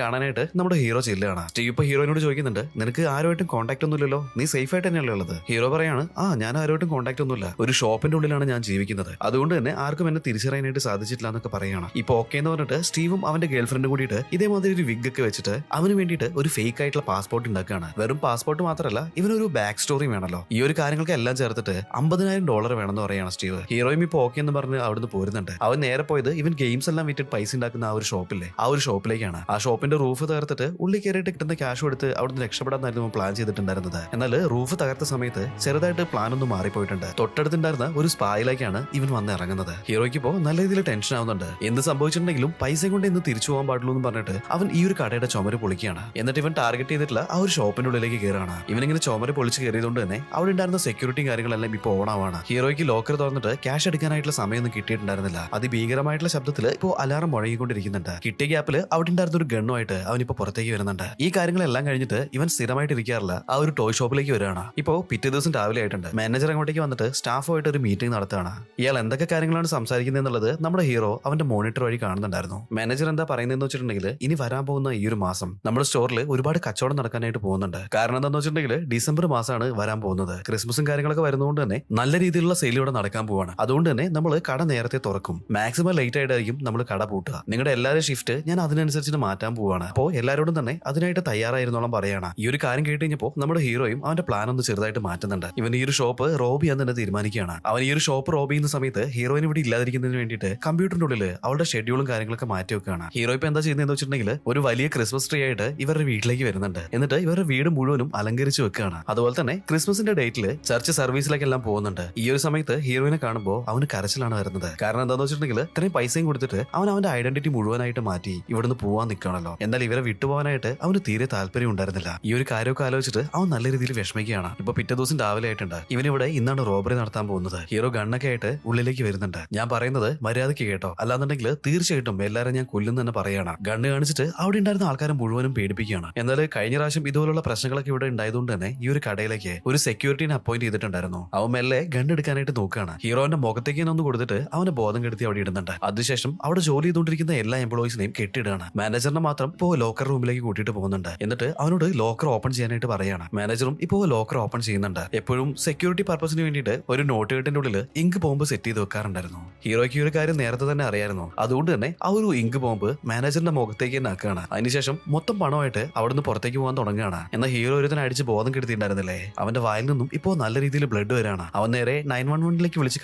കാണാനായിട്ട് നമ്മുടെ ഹീറോ ചെല്ലുകയാണ്. സ്റ്റീവ് ഇപ്പൊ ഹീറോയിനോട് ചോദിക്കുന്നുണ്ട്, നിനക്ക് ആരുമായിട്ടും കോൺടാക്ട് ഒന്നുമില്ലല്ലോ, നീ സേഫ് ആയിട്ട് തന്നെയല്ലേ ഉള്ളത്? ഹീറോ പറയാണ്, ഞാൻ ആരുമായിട്ടും കോൺടാക്ട് ഒന്നുമില്ല, ഒരു ഷോപ്പിന്റെ ഉള്ളിലാണ് ഞാൻ ജീവിക്കുന്നത്, അതുകൊണ്ട് തന്നെ ആർക്കും എന്നെ തിരിച്ചറിയാനായിട്ട് സാധിച്ചിട്ടില്ല എന്നൊക്കെ പറയാണ്. ഇപ്പൊ ഓക്കെ എന്ന് പറഞ്ഞിട്ട് സ്റ്റീവും അവന്റെ ഗേൾ ഫ്രണ്ടും കൂടിയിട്ട് ഇതേമാതിരി ഒരു വിഗ് ഒക്കെ വെച്ചിട്ട് അവന് വേണ്ടിയിട്ട് ഒരു ഫേക്ക് ആയിട്ടുള്ള പാസ്പോർട്ട് ഉണ്ടാക്കുകയാണ്. വെറും പാസ്പോർട്ട് മാത്രമല്ല, ഇവനൊരു ബാക്ക് സ്റ്റോറി വേണമല്ലോ. ഈ ഒരു കാര്യങ്ങൾക്ക് എല്ലാം ചേർത്തിട്ട് $50,000 വേണമെന്ന് പറയാണ് സ്റ്റീവ്. ഹീറോയും ഇപ്പൊ ഓക്കെ എന്ന് പറഞ്ഞ് അവിടുന്ന് പോരുന്നുണ്ട്. അവൻ നേരെ പോയത് ഇവൻ ഗെയിംസ് എല്ലാം വിറ്റിട്ട് പൈസ ഉണ്ടാക്കുന്ന ആ ഒരു ഷോപ്പില്ലേ, ആ ഒരു ഷോപ്പിലേക്കാണ്. ആ ഷോപ്പിന്റെ റൂഫ് തകർത്തിട്ട് ഉള്ളിൽ കയറിയിട്ട് കിട്ടുന്ന ക്യാഷ് കൊടുത്ത് അവിടുന്ന് രക്ഷപ്പെടാന്നായിരുന്നു പ്ലാൻ ചെയ്തിട്ടുണ്ടായിരുന്നത്. എന്നാൽ റൂഫ് തകർത്ത സമയത്ത് ചെറുതായിട്ട് പ്ലാൻ ഒന്ന് മാറിപ്പോയിട്ടുണ്ട്. തൊട്ടടുത്തുണ്ടായിരുന്ന ഒരു സ്പായിലേക്കാണ് ഇവൻ വന്ന് ഇറങ്ങുന്നത്. ഹീറോയ്ക്ക് ഇപ്പോ നല്ല രീതിയിൽ ടെൻഷൻ ആവുന്നുണ്ട്. എന്ത് സംഭവിച്ചിട്ടുണ്ടെങ്കിലും പൈസ കൊണ്ട് ഇന്ന് തിരിച്ചു പോകാൻ പാടുള്ളൂ എന്ന് പറഞ്ഞിട്ട് അവൻ ഈ ഒരു കടയുടെ ചുമര് പൊളിക്കുകയാണ്. എന്നിട്ട് ഇവൻ ടാർഗറ്റ് ചെയ്തിട്ടുള്ള ആ ഒരു ഷോപ്പിന്റെ ഉള്ളിലേക്ക് കയറാണ്. ഇവനിങ്ങനെ ചുമര് പൊളിച്ച് കയറിയതുകൊണ്ട് തന്നെ അവിടെ ഉണ്ടായിരുന്ന സെക്യൂരിറ്റി കാര്യങ്ങളെല്ലാം ഇപ്പൊ ഓൺ ആവാണ്. ഹീറോയ്ക്ക് ലോക്കർ തുറന്നിട്ട് ക്യാഷ് എടുക്കാനായിട്ടുള്ള സമയമൊന്നും കിട്ടിയിട്ടുണ്ടായിരുന്നില്ല. അതിഭീകരമായിട്ടുള്ള ശബ്ദത്തിൽ ഇപ്പോൾ അലാറം മുഴങ്ങിക്കൊണ്ടിരിക്കുന്നുണ്ട്. കിട്ടിയ ഗ്യാപ്പിൽ അവിടെ ഉണ്ടായിരുന്ന ഒരു ഗണ്ണുമായിട്ട് അവനിപ്പോ പുറത്തേക്ക് വരുന്നുണ്ട്. ഈ കാര്യങ്ങളെല്ലാം കഴിഞ്ഞിട്ട് ഇവൻ സ്ഥിരമായിട്ട് ഇരിക്കാറില്ല ആ ഒരു ടോയ് ഷോപ്പിലേക്ക് വരികയാണ്. ഇപ്പോ പിറ്റേ ദിവസം രാവിലെ ആയിട്ടുണ്ട്. മാനേജർ അങ്ങോട്ടേക്ക് വന്നിട്ട് സ്റ്റാഫുമായിട്ട് ഒരു മീറ്റിംഗ് നടത്തുകയാണ്. ഇയാൾ എന്തൊക്കെ കാര്യങ്ങളാണ് സംസാരിക്കുന്നത് എന്നുള്ളത് നമ്മുടെ ഹീറോ അവന്റെ മോണിറ്റർ വഴി കാണുന്നുണ്ടായിരുന്നു. മാനേജർ എന്താ പറയുന്നതെന്ന് വെച്ചിട്ടുണ്ടെങ്കിൽ ഇനി വരാൻ പോകുന്ന ഈ ഒരു മാസം നമ്മുടെ സ്റ്റോറിൽ ഒരുപാട് കച്ചവടം നടക്കാനായിട്ട് പോകുന്നുണ്ട്. കാരണം എന്താണെന്ന് വെച്ചിട്ടുണ്ടെങ്കിൽ ഡിസംബർ മാസമാണ് വരാൻ പോകുന്നത്. ക്രിസ്മസും കാര്യങ്ങളൊക്കെ വരുന്നതുകൊണ്ട് തന്നെ നല്ല രീതിയിലുള്ള സെയിൽ ഇവിടെ നടക്കാൻ പോവാണ്. അതുകൊണ്ട് തന്നെ നമ്മൾ കട നേരത്തെ തുറക്കും. മാക്സിമം ലേറ്റ് ആയിട്ടായിരിക്കും നമ്മൾ കട പൂട്ടുക. നിങ്ങളുടെ എല്ലാവരും ഷിഫ്റ്റ് ഞാൻ അതിനനുസരിച്ച് മാറ്റാൻ പോവാണ്. അപ്പോൾ എല്ലാവരോടും തന്നെ അതിനായിട്ട് തയ്യാറായിരുന്നോളം പറയാണ്. ഈ ഒരു കാര്യം കേട്ട് കഴിഞ്ഞപ്പോൾ നമ്മുടെ ഹീറോയും അവന്റെ പ്ലാൻ ഒന്ന് ചെറുതായിട്ട് മാറ്റുന്നുണ്ട്. ഇവൻ ഈ ഒരു ഷോപ്പ് റോബ് ചെയ്യാൻ തന്നെ തീരുമാനിക്കുകയാണ്. അവൻ ഈ ഒരു ഷോപ്പ് റോബ് ചെയ്യുന്ന സമയത്ത് ഹീറോയിൻ ഇവിടെ ഇല്ലാതിരിക്കുന്നതിന് വേണ്ടിയിട്ട് കമ്പ്യൂട്ടറിന്റെ ഉള്ളിൽ അവളുടെ ഷെഡ്യൂളും കാര്യങ്ങളൊക്കെ മാറ്റി വെക്കുകയാണ്. ഹീറോ ഇപ്പൊ എന്താ ചെയ്യുന്നതെന്ന് വെച്ചിട്ടുണ്ടെങ്കിൽ ഒരു വലിയ ക്രിസ്മസ് ട്രീ ആയിട്ട് ഇവരുടെ വീട്ടിലേക്ക് വരുന്നുണ്ട്. എന്നിട്ട് ഇവരുടെ വീട് മുഴുവനും അലങ്കരിച്ച് വെക്കുകയാണ്. അതുപോലെ തന്നെ ക്രിസ്മസിന്റെ ഡേറ്റിൽ ചർച്ച് സർവീസിലേക്കെല്ലാം പോകുന്നുണ്ട്. ഈ ഒരു സമയത്ത് ഹീറോയിനെ കാണുമ്പോൾ അവന് കരച്ചിലാണ് വരുന്നത്. കാരണം എന്താണെന്ന് വെച്ചിട്ടുണ്ടെങ്കിൽ ഇത്രയും പൈസയും കൊടുത്തിട്ട് അവൻ അവന്റെ ഐഡന്റിറ്റി മുഴുവനായിട്ട് മാറ്റി ഇവിടുന്ന് പോവാൻ നിൽക്കുകയാണല്ലോ. എന്നാൽ ഇവരെ വിട്ടുപോകാനായിട്ട് അവന് തീരെ താല്പര്യം ഉണ്ടായിരുന്നില്ല. ഈ ഒരു കാര്യമൊക്കെ ആലോചിച്ചിട്ട് അവൻ നല്ല രീതിയിൽ വിഷമിക്കുകയാണ്. ഇപ്പൊ പിറ്റേ ദിവസം രാവിലെ ആയിട്ടുണ്ട്. ഇവനിവിടെ ഇന്നാണ് റോബറി നടത്താൻ പോകുന്നത്. ഹീറോ ഗണ്ണൊക്കെ ആയിട്ട് ഉള്ളിലേക്ക് വരുന്നുണ്ട്. ഞാൻ പറയുന്നത് മര്യാദയ്ക്ക് കേട്ടോ, അല്ലാന്നുണ്ടെങ്കിൽ തീർച്ചയായിട്ടും എല്ലാവരും ഞാൻ കൊല്ലുന്നു തന്നെ പറയാണ്. ഗണ്ണ് കാണിച്ചിട്ട് അവിടെ ഉണ്ടായിരുന്ന ആൾക്കാരെ മുഴുവനും പേടിപ്പിക്കുകയാണ്. എന്നാൽ കഴിഞ്ഞ പ്രാവശ്യം ഇതുപോലുള്ള പ്രശ്നങ്ങളൊക്കെ ഇവിടെ ഉണ്ടായതുകൊണ്ട് തന്നെ ഈ ഒരു കടയിലേക്ക് ഒരു സെക്യൂരിറ്റിനെ അപ്പോയിന്റ് ചെയ്തിട്ടുണ്ടായിരുന്നു. അവൻ മെല്ലെ ഗണ്ണ് എടുക്കാനായിട്ട് നോക്കുകയാണ്. ഹീറോന്റെ മുഖത്തേക്ക് ഒന്ന് കൊടുത്തിട്ട് അവനെ ബോധം കെടുത്തി അവിടെ ഇടുന്നുണ്ട്. അതിനുശേഷം അവിടെ ജോലി ചെയ്തുകൊണ്ടിരിക്കുന്ന എല്ലാ എംപ്ലോയീസിനെയും കെട്ടിയിടുകയാണ്. മാനേജറിനെ മാത്രം ഇപ്പോ ലോക്കർ റൂമിലേക്ക് കൂട്ടിയിട്ട് പോകുന്നുണ്ട്. എന്നിട്ട് അവനോട് ലോക്കർ ഓപ്പൺ ചെയ്യാനായിട്ട് പറയാണ്. മാനേജറും ഇപ്പോ ലോക്കർ ഓപ്പൺ ചെയ്യുന്നുണ്ട്. എപ്പോഴും സെക്യൂരിറ്റി പർപ്പസിന് വേണ്ടിയിട്ട് ഒരു നോട്ട് കെട്ടിന്റെ ഉള്ളിൽ ഇങ്ക് ബോംബ് സെറ്റ് ചെയ്ത് വെക്കാറുണ്ടായിരുന്നു. ഹീറോയ്ക്ക് ഈ ഒരു കാര്യം നേരത്തെ തന്നെ അറിയായിരുന്നു. അതുകൊണ്ട് തന്നെ ആ ഒരു ഇങ്ക് ബോംബ് മാനേജറിന്റെ മുഖത്തേക്ക് തന്നെ ആക്കുകയാണ്. അതിനുശേഷം മൊത്തം പണമായിട്ട് അവിടുന്ന് പുറത്തേക്ക് പോകാൻ തുടങ്ങുകയാണ്. എന്നാൽ ഹീറോ ഒരുത്തനെ അടിച്ച് ബോധം കെടുത്തിട്ടുണ്ടായിരുന്നില്ലേ, അവന്റെ വായിൽ നിന്നും ഇപ്പോ നല്ല രീതിയിൽ ബ്ലഡ് വരാണ്. അവൻ നേരെ 911 വിളിച്ച്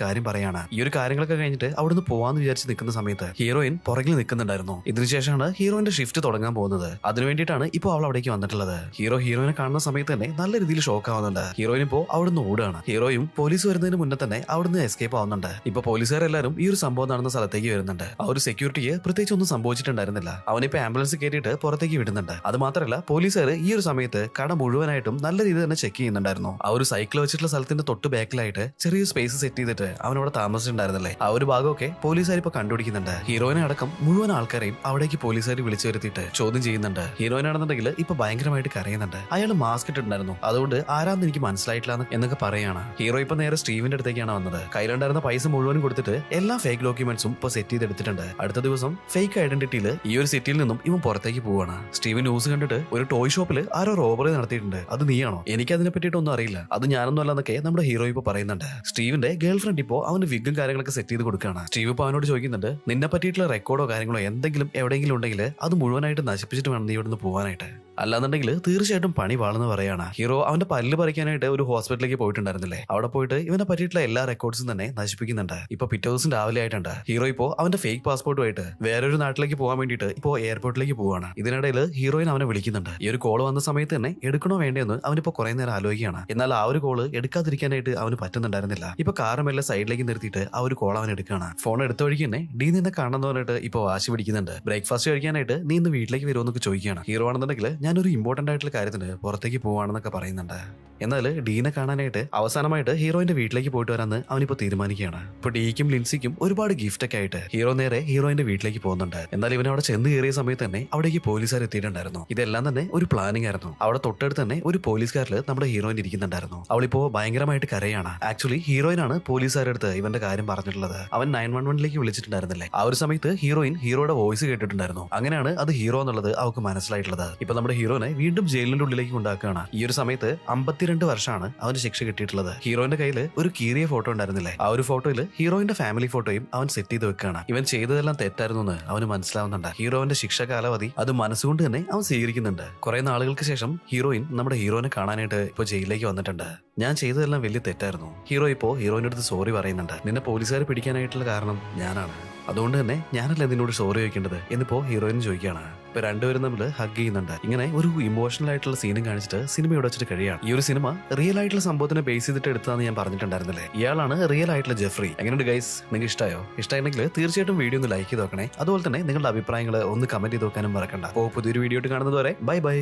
കാര്യം പറയാണ്. ഈ ഒരു കാര്യങ്ങളൊക്കെ കഴിഞ്ഞിട്ട് അവിടുന്ന് പോവാന്ന് വിചാരിച്ച് നിൽക്കുന്ന സമയത്ത് ഹീറോയിൻ പുറകിൽ നിൽക്കുന്നുണ്ടായിരുന്നു. ഇതിനുശേഷമാണ് ഹീറോയിന്റെ ഷിഫ്റ്റ് തുടങ്ങാൻ പോകുന്നത്. അതിനു വേണ്ടിയിട്ടാണ് ഇപ്പോ അവൾ അവിടേക്ക് വന്നിട്ടുള്ളത്. ഹീറോയിനെ കാണുന്ന സമയത്ത് തന്നെ നല്ല രീതിയിൽ ഷോക്ക് ആവുന്നുണ്ട്. ഹീറോയിൻ ഇപ്പോ അവിടുന്ന് ഓടുകയാണ്. ഹീറോയും പോലീസ് വരുന്നതിന് മുന്നേ തന്നെ അവിടുന്ന് എസ്കേപ്പ് ആവുന്നുണ്ട്. ഇപ്പൊ പോലീസുകാരെല്ലാരും ഈ ഒരു സംഭവം നടന്ന സ്ഥലത്തേക്ക് വരുന്നുണ്ട്. ആ ഒരു സെക്യൂരിറ്റിക്ക് പ്രത്യേകിച്ച് ഒന്നും സംഭവിച്ചിട്ടുണ്ടായിരുന്നില്ല. അവനിപ്പോ ആംബുലൻസ് കയറ്റിയിട്ട് പുറത്തേക്ക് വിടുന്നുണ്ട്. അത് മാത്രമല്ല പോലീസുകാർ ഈ ഒരു സമയത്ത് കട മുഴുവനായിട്ടും നല്ല രീതിയിൽ തന്നെ ചെക്ക് ചെയ്യുന്നുണ്ടായിരുന്നു. ആ ഒരു സൈക്കിൾ വെച്ചിട്ടുള്ള സ്ഥലത്തിന്റെ തൊട്ട് ബാക്കിലായിട്ട് ചെറിയ സ്പേസ് സെറ്റ് ചെയ്തിട്ട് അവനവിടെ താമസിച്ചിട്ടുണ്ടായിരുന്നില്ലേ, ആ ഒരു ഭാഗമൊക്കെ പോലീസുകാർ ഇപ്പൊ കണ്ടുപിടിക്കുന്നുണ്ട്. ഹീറോയിനെ അടക്കം മുഴുവൻ ആൾക്കാരെയും അവിടേക്ക് പോലീസുകാർ വിളിച്ചു വരുത്തിയിട്ട് ചോദ്യം ചെയ്യുന്നുണ്ട്. ഹീറോയിനാണെന്നുണ്ടെങ്കിൽ ഇപ്പൊ ഭയങ്കരമായിട്ട് കരയുന്നുണ്ട്. അയാൾ അയാൾ മാസ്ക് ഇട്ടിട്ടുണ്ടായിരുന്നു, അതുകൊണ്ട് ആരാന്ന് എനിക്ക് മനസ്സിലായിട്ടില്ല എന്നൊക്കെ പറയാണ്. ഹീറോ ഇപ്പൊ നേരെ സ്റ്റീവിന്റെ അടുത്തേക്കാണ് വന്നത്. കയ്യിലുണ്ടായിരുന്ന പൈസ മുഴുവനും കൊടുത്തിട്ട് എല്ലാ ഫേക്ക് ഡോക്യുമെന്റ്സും ഇപ്പൊ സെറ്റ് ചെയ്തെടുത്തിട്ടുണ്ട്. അടുത്ത ദിവസം ഫേക്ക് ഐഡന്റിറ്റിയിൽ ഈ ഒരു സിറ്റിയിൽ നിന്നും ഇവൻ പുറത്തേക്ക് പോവാണ്. സ്റ്റീവൻ ന്യൂസ് കണ്ടിട്ട് ഒരു ടോയ് ഷോപ്പിൽ ആരോ റോബറി നടത്തിയിട്ടുണ്ട്, അത് നീയാണോ? എനിക്ക് അതിനെ പറ്റിയിട്ടൊന്നും അറിയില്ല, അത് ഞാനൊന്നും അല്ലെന്നൊക്കെ നമ്മുടെ ഹീറോ ഇപ്പൊ പറയുന്നുണ്ട്. സ്റ്റീവിന്റെ ഗേൾ ഫ്രണ്ട് ഇപ്പോ അവന് വിഗും കാര്യങ്ങളൊക്കെ സെറ്റ് ചെയ്ത് കൊടുക്കുകയാണ്. സ്റ്റീവ് ഇപ്പൊ അവനോട് ചോദിക്കുന്നുണ്ട്, നിന്നെ പറ്റിയിട്ടുള്ള റെക്കോർഡോ കാര്യങ്ങളോ എന്തെങ്കിലും എവിടെയെങ്കിലും ഉണ്ടെങ്കിൽ അത് മുഴുവനായിട്ട് നശിപ്പിച്ചിട്ട് വേണം നീ ഇവിടുന്ന് പോകാനായിട്ട്, അല്ലാന്നുണ്ടെങ്കിൽ തീർച്ചയായിട്ടും പണി വാളെന്ന് പറയാണ്. ഹീറോ അവന്റെ പല്ല് പറിക്കാനായിട്ട് ഒരു ഹോസ്പിറ്റലിലേക്ക് പോയിട്ടുണ്ടായിരുന്നില്ലേ, അവിടെ പോയിട്ട് ഇവനെ പറ്റിയിട്ടുള്ള എല്ലാ റെക്കോർഡ്സും തന്നെ നശിപ്പിക്കുന്നുണ്ട്. ഇപ്പൊ പിറ്റേ ദിവസം രാവിലെ ആയിട്ടുണ്ട്. ഹീറോ ഇപ്പോ അവന്റെ ഫേക്ക് പാസ്പോർട്ടുമായിട്ട് വേറൊരു നാട്ടിലേക്ക് പോകാൻ വേണ്ടിയിട്ട് ഇപ്പോ എയർപോർട്ടിലേക്ക് പോവാണ്. ഇതിനിടയിൽ ഹീറോയിൻ അവനെ വിളിക്കുന്നുണ്ട്. ഈ ഒരു കോള് വന്ന സമയത്ത് തന്നെ എടുക്കണോ വേണ്ടെന്ന് അവനിപ്പോ കുറെ നേരം ആലോചിക്കുകയാണ്. എന്നാൽ ആ ഒരു കോള് എടുക്കാതിരിക്കാനായിട്ട് അവന് പറ്റുന്നുണ്ടായിരുന്നില്ല. ഇപ്പൊ കാറും എല്ലാം സൈഡിലേക്ക് നിർത്തിയിട്ട് ആ ഒരു കോൾ അവൻ എടുക്കുകയാണ്. ഫോൺ എടുത്ത വഴിക്ക് തന്നെ ഡി നിന്നെ കാണണമെന്ന് പറഞ്ഞിട്ട് ഇപ്പൊ വാശി പിടിക്കുന്നുണ്ട്. ബ്രേക്ക്ഫാസ്റ്റ് കഴിക്കാനായിട്ട് നീ ഇന്ന് വീട്ടിലേക്ക് വരുമെന്നൊക്കെ ചോദിക്കുകയാണ്. ഹീറോ ആണെന്നുണ്ടെങ്കിൽ ഞാനൊരു ഇമ്പോർട്ടന്റ് ആയിട്ടുള്ള കാര്യത്തിന് പുറത്തേക്ക് പോവാണെന്നൊക്കെ പറയുന്നുണ്ട്. എന്നാൽ ഡീനെ കാണാനായിട്ട് അവസാനമായിട്ട് ഹീറോയിന്റെ വീട്ടിലേക്ക് പോയിട്ട് വരാന്ന് അവനിപ്പോ തീരുമാനിക്കുകയാണ്. ഇപ്പൊ ഡീക്കും ലിൻസിക്കും ഒരുപാട് ഗിഫ്റ്റ് ഒക്കെ ആയിട്ട് ഹീറോ നേരെ ഹീറോയിന്റെ വീട്ടിലേക്ക് പോകുന്നുണ്ട്. എന്നാൽ ഇവൻ അവിടെ ചെന്ന് കയറിയ സമയത്ത് തന്നെ അവിടേക്ക് പോലീസുകാർ എത്തിയിട്ടുണ്ടായിരുന്നു. ഇതെല്ലാം തന്നെ ഒരു പ്ലാനിംഗ് ആയിരുന്നു. അവിടെ തൊട്ടടുത്ത് തന്നെ ഒരു പോലീസുകാരിൽ നമ്മുടെ ഹീറോയിൻ ഇരിക്കുന്നുണ്ടായിരുന്നു. അവളിപ്പോ ഭയങ്കരമായിട്ട് കരയാണ്. ആക്ച്വലി ഹീറോയിനാണ് പോലീസുകാരുടെ അടുത്ത് ഇവന്റെ കാര്യം പറഞ്ഞിട്ടുള്ളത്. അവൻ 911ലേക്ക് വിളിച്ചിട്ടുണ്ടായിരുന്നില്ലേ, ആ ഒരു സമയത്ത് ഹീറോയിൻ ഹീറോയുടെ വോയിസ് കേട്ടിട്ടുണ്ടായിരുന്നു. അങ്ങനെയാണ് അത് ഹീറോ എന്നുള്ളത് അവൾക്ക് മനസ്സിലായിട്ടുള്ളത്. ഇപ്പൊ നമ്മുടെ ഹീറോനെ വീണ്ടും ജയിലിന്റെ ഉള്ളിലേക്ക് കൊണ്ടാക്കുകയാണ്. ഈ ഒരു സമയത്ത് 52 വർഷമാണ് അവന് ശിക്ഷ കിട്ടിയിട്ടുള്ളത്. ഹീറോയിന്റെ കയ്യിൽ ഒരു കീറിയ ഫോട്ടോ ഉണ്ടായിരുന്നില്ലേ, ആ ഒരു ഫോട്ടോയിൽ ഹീറോയിന്റെ ഫാമിലി ഫോട്ടോയും അവൻ സെറ്റ് ചെയ്ത് വെക്കുകയാണ്. ഇവൻ ചെയ്തതെല്ലാം തെറ്റായിരുന്നു എന്ന് അവന് മനസ്സിലാവുന്നുണ്ട്. ഹീറോയിന്റെ ശിക്ഷ കാലാവധി അത് മനസ്സുകൊണ്ട് തന്നെ അവൻ സ്വീകരിക്കുന്നുണ്ട്. കുറെ നാളുകൾക്ക് ശേഷം ഹീറോയിൻ നമ്മുടെ ഹീറോനെ കാണാനായിട്ട് ഇപ്പൊ ജയിലിലേക്ക് വന്നിട്ടുണ്ട്. ഞാൻ ചെയ്തതെല്ലാം വലിയ തെറ്റായിരുന്നു. ഹീറോ ഇപ്പോ ഹീറോയിന്റെ അടുത്ത് സോറി പറയുന്നുണ്ട്. നിന്നെ പോലീസുകാർ പിടിക്കാനായിട്ടുള്ള കാരണം ഞാനാണ്, അതുകൊണ്ട് തന്നെ ഞാനല്ല നിന്നോട് സോറി ചോദിക്കേണ്ടത് എന്നിപ്പോ ഹീറോയിൻ ചോദിക്കുകയാണ്. ഇപ്പൊ രണ്ടുപേരും തമ്മിൽ ഹഗ് ചെയ്യുന്നുണ്ട്. ഇങ്ങനെ ഒരു ഇമോഷണൽ ആയിട്ടുള്ള സീനും കാണിച്ചിട്ട് സിനിമ ഇവിടെ വെച്ചിട്ട് കഴിയാണ്. ഈ ഒരു സിനിമ റിയൽ ആയിട്ടുള്ള സംഭവത്തിനെ ബേസ് ചെയ്തിട്ട് എടുത്താന്ന് ഞാൻ പറഞ്ഞിട്ടുണ്ടായിരുന്നില്ലേ, ഇയാളാണ് റിയൽ ആയിട്ടുള്ള ജെഫ്രി. എങ്ങനെയുണ്ട് ഗൈസ്, നിങ്ങൾക്ക് ഇഷ്ടമായോ? ഇഷ്ടമായിരുന്നെങ്കിൽ തീർച്ചയായിട്ടും വീഡിയോ ഒന്ന് ലൈക്ക് ചെയ്ത് നോക്കണേ. അതുപോലെ തന്നെ നിങ്ങളുടെ അഭിപ്രായങ്ങൾ ഒന്ന് കമന്റ് ചെയ്ത് നോക്കാനും മറക്കണ്ട. അപ്പോൾ പുതിയൊരു വീഡിയോ കാണുന്നത് വരെ ബൈ ബൈ.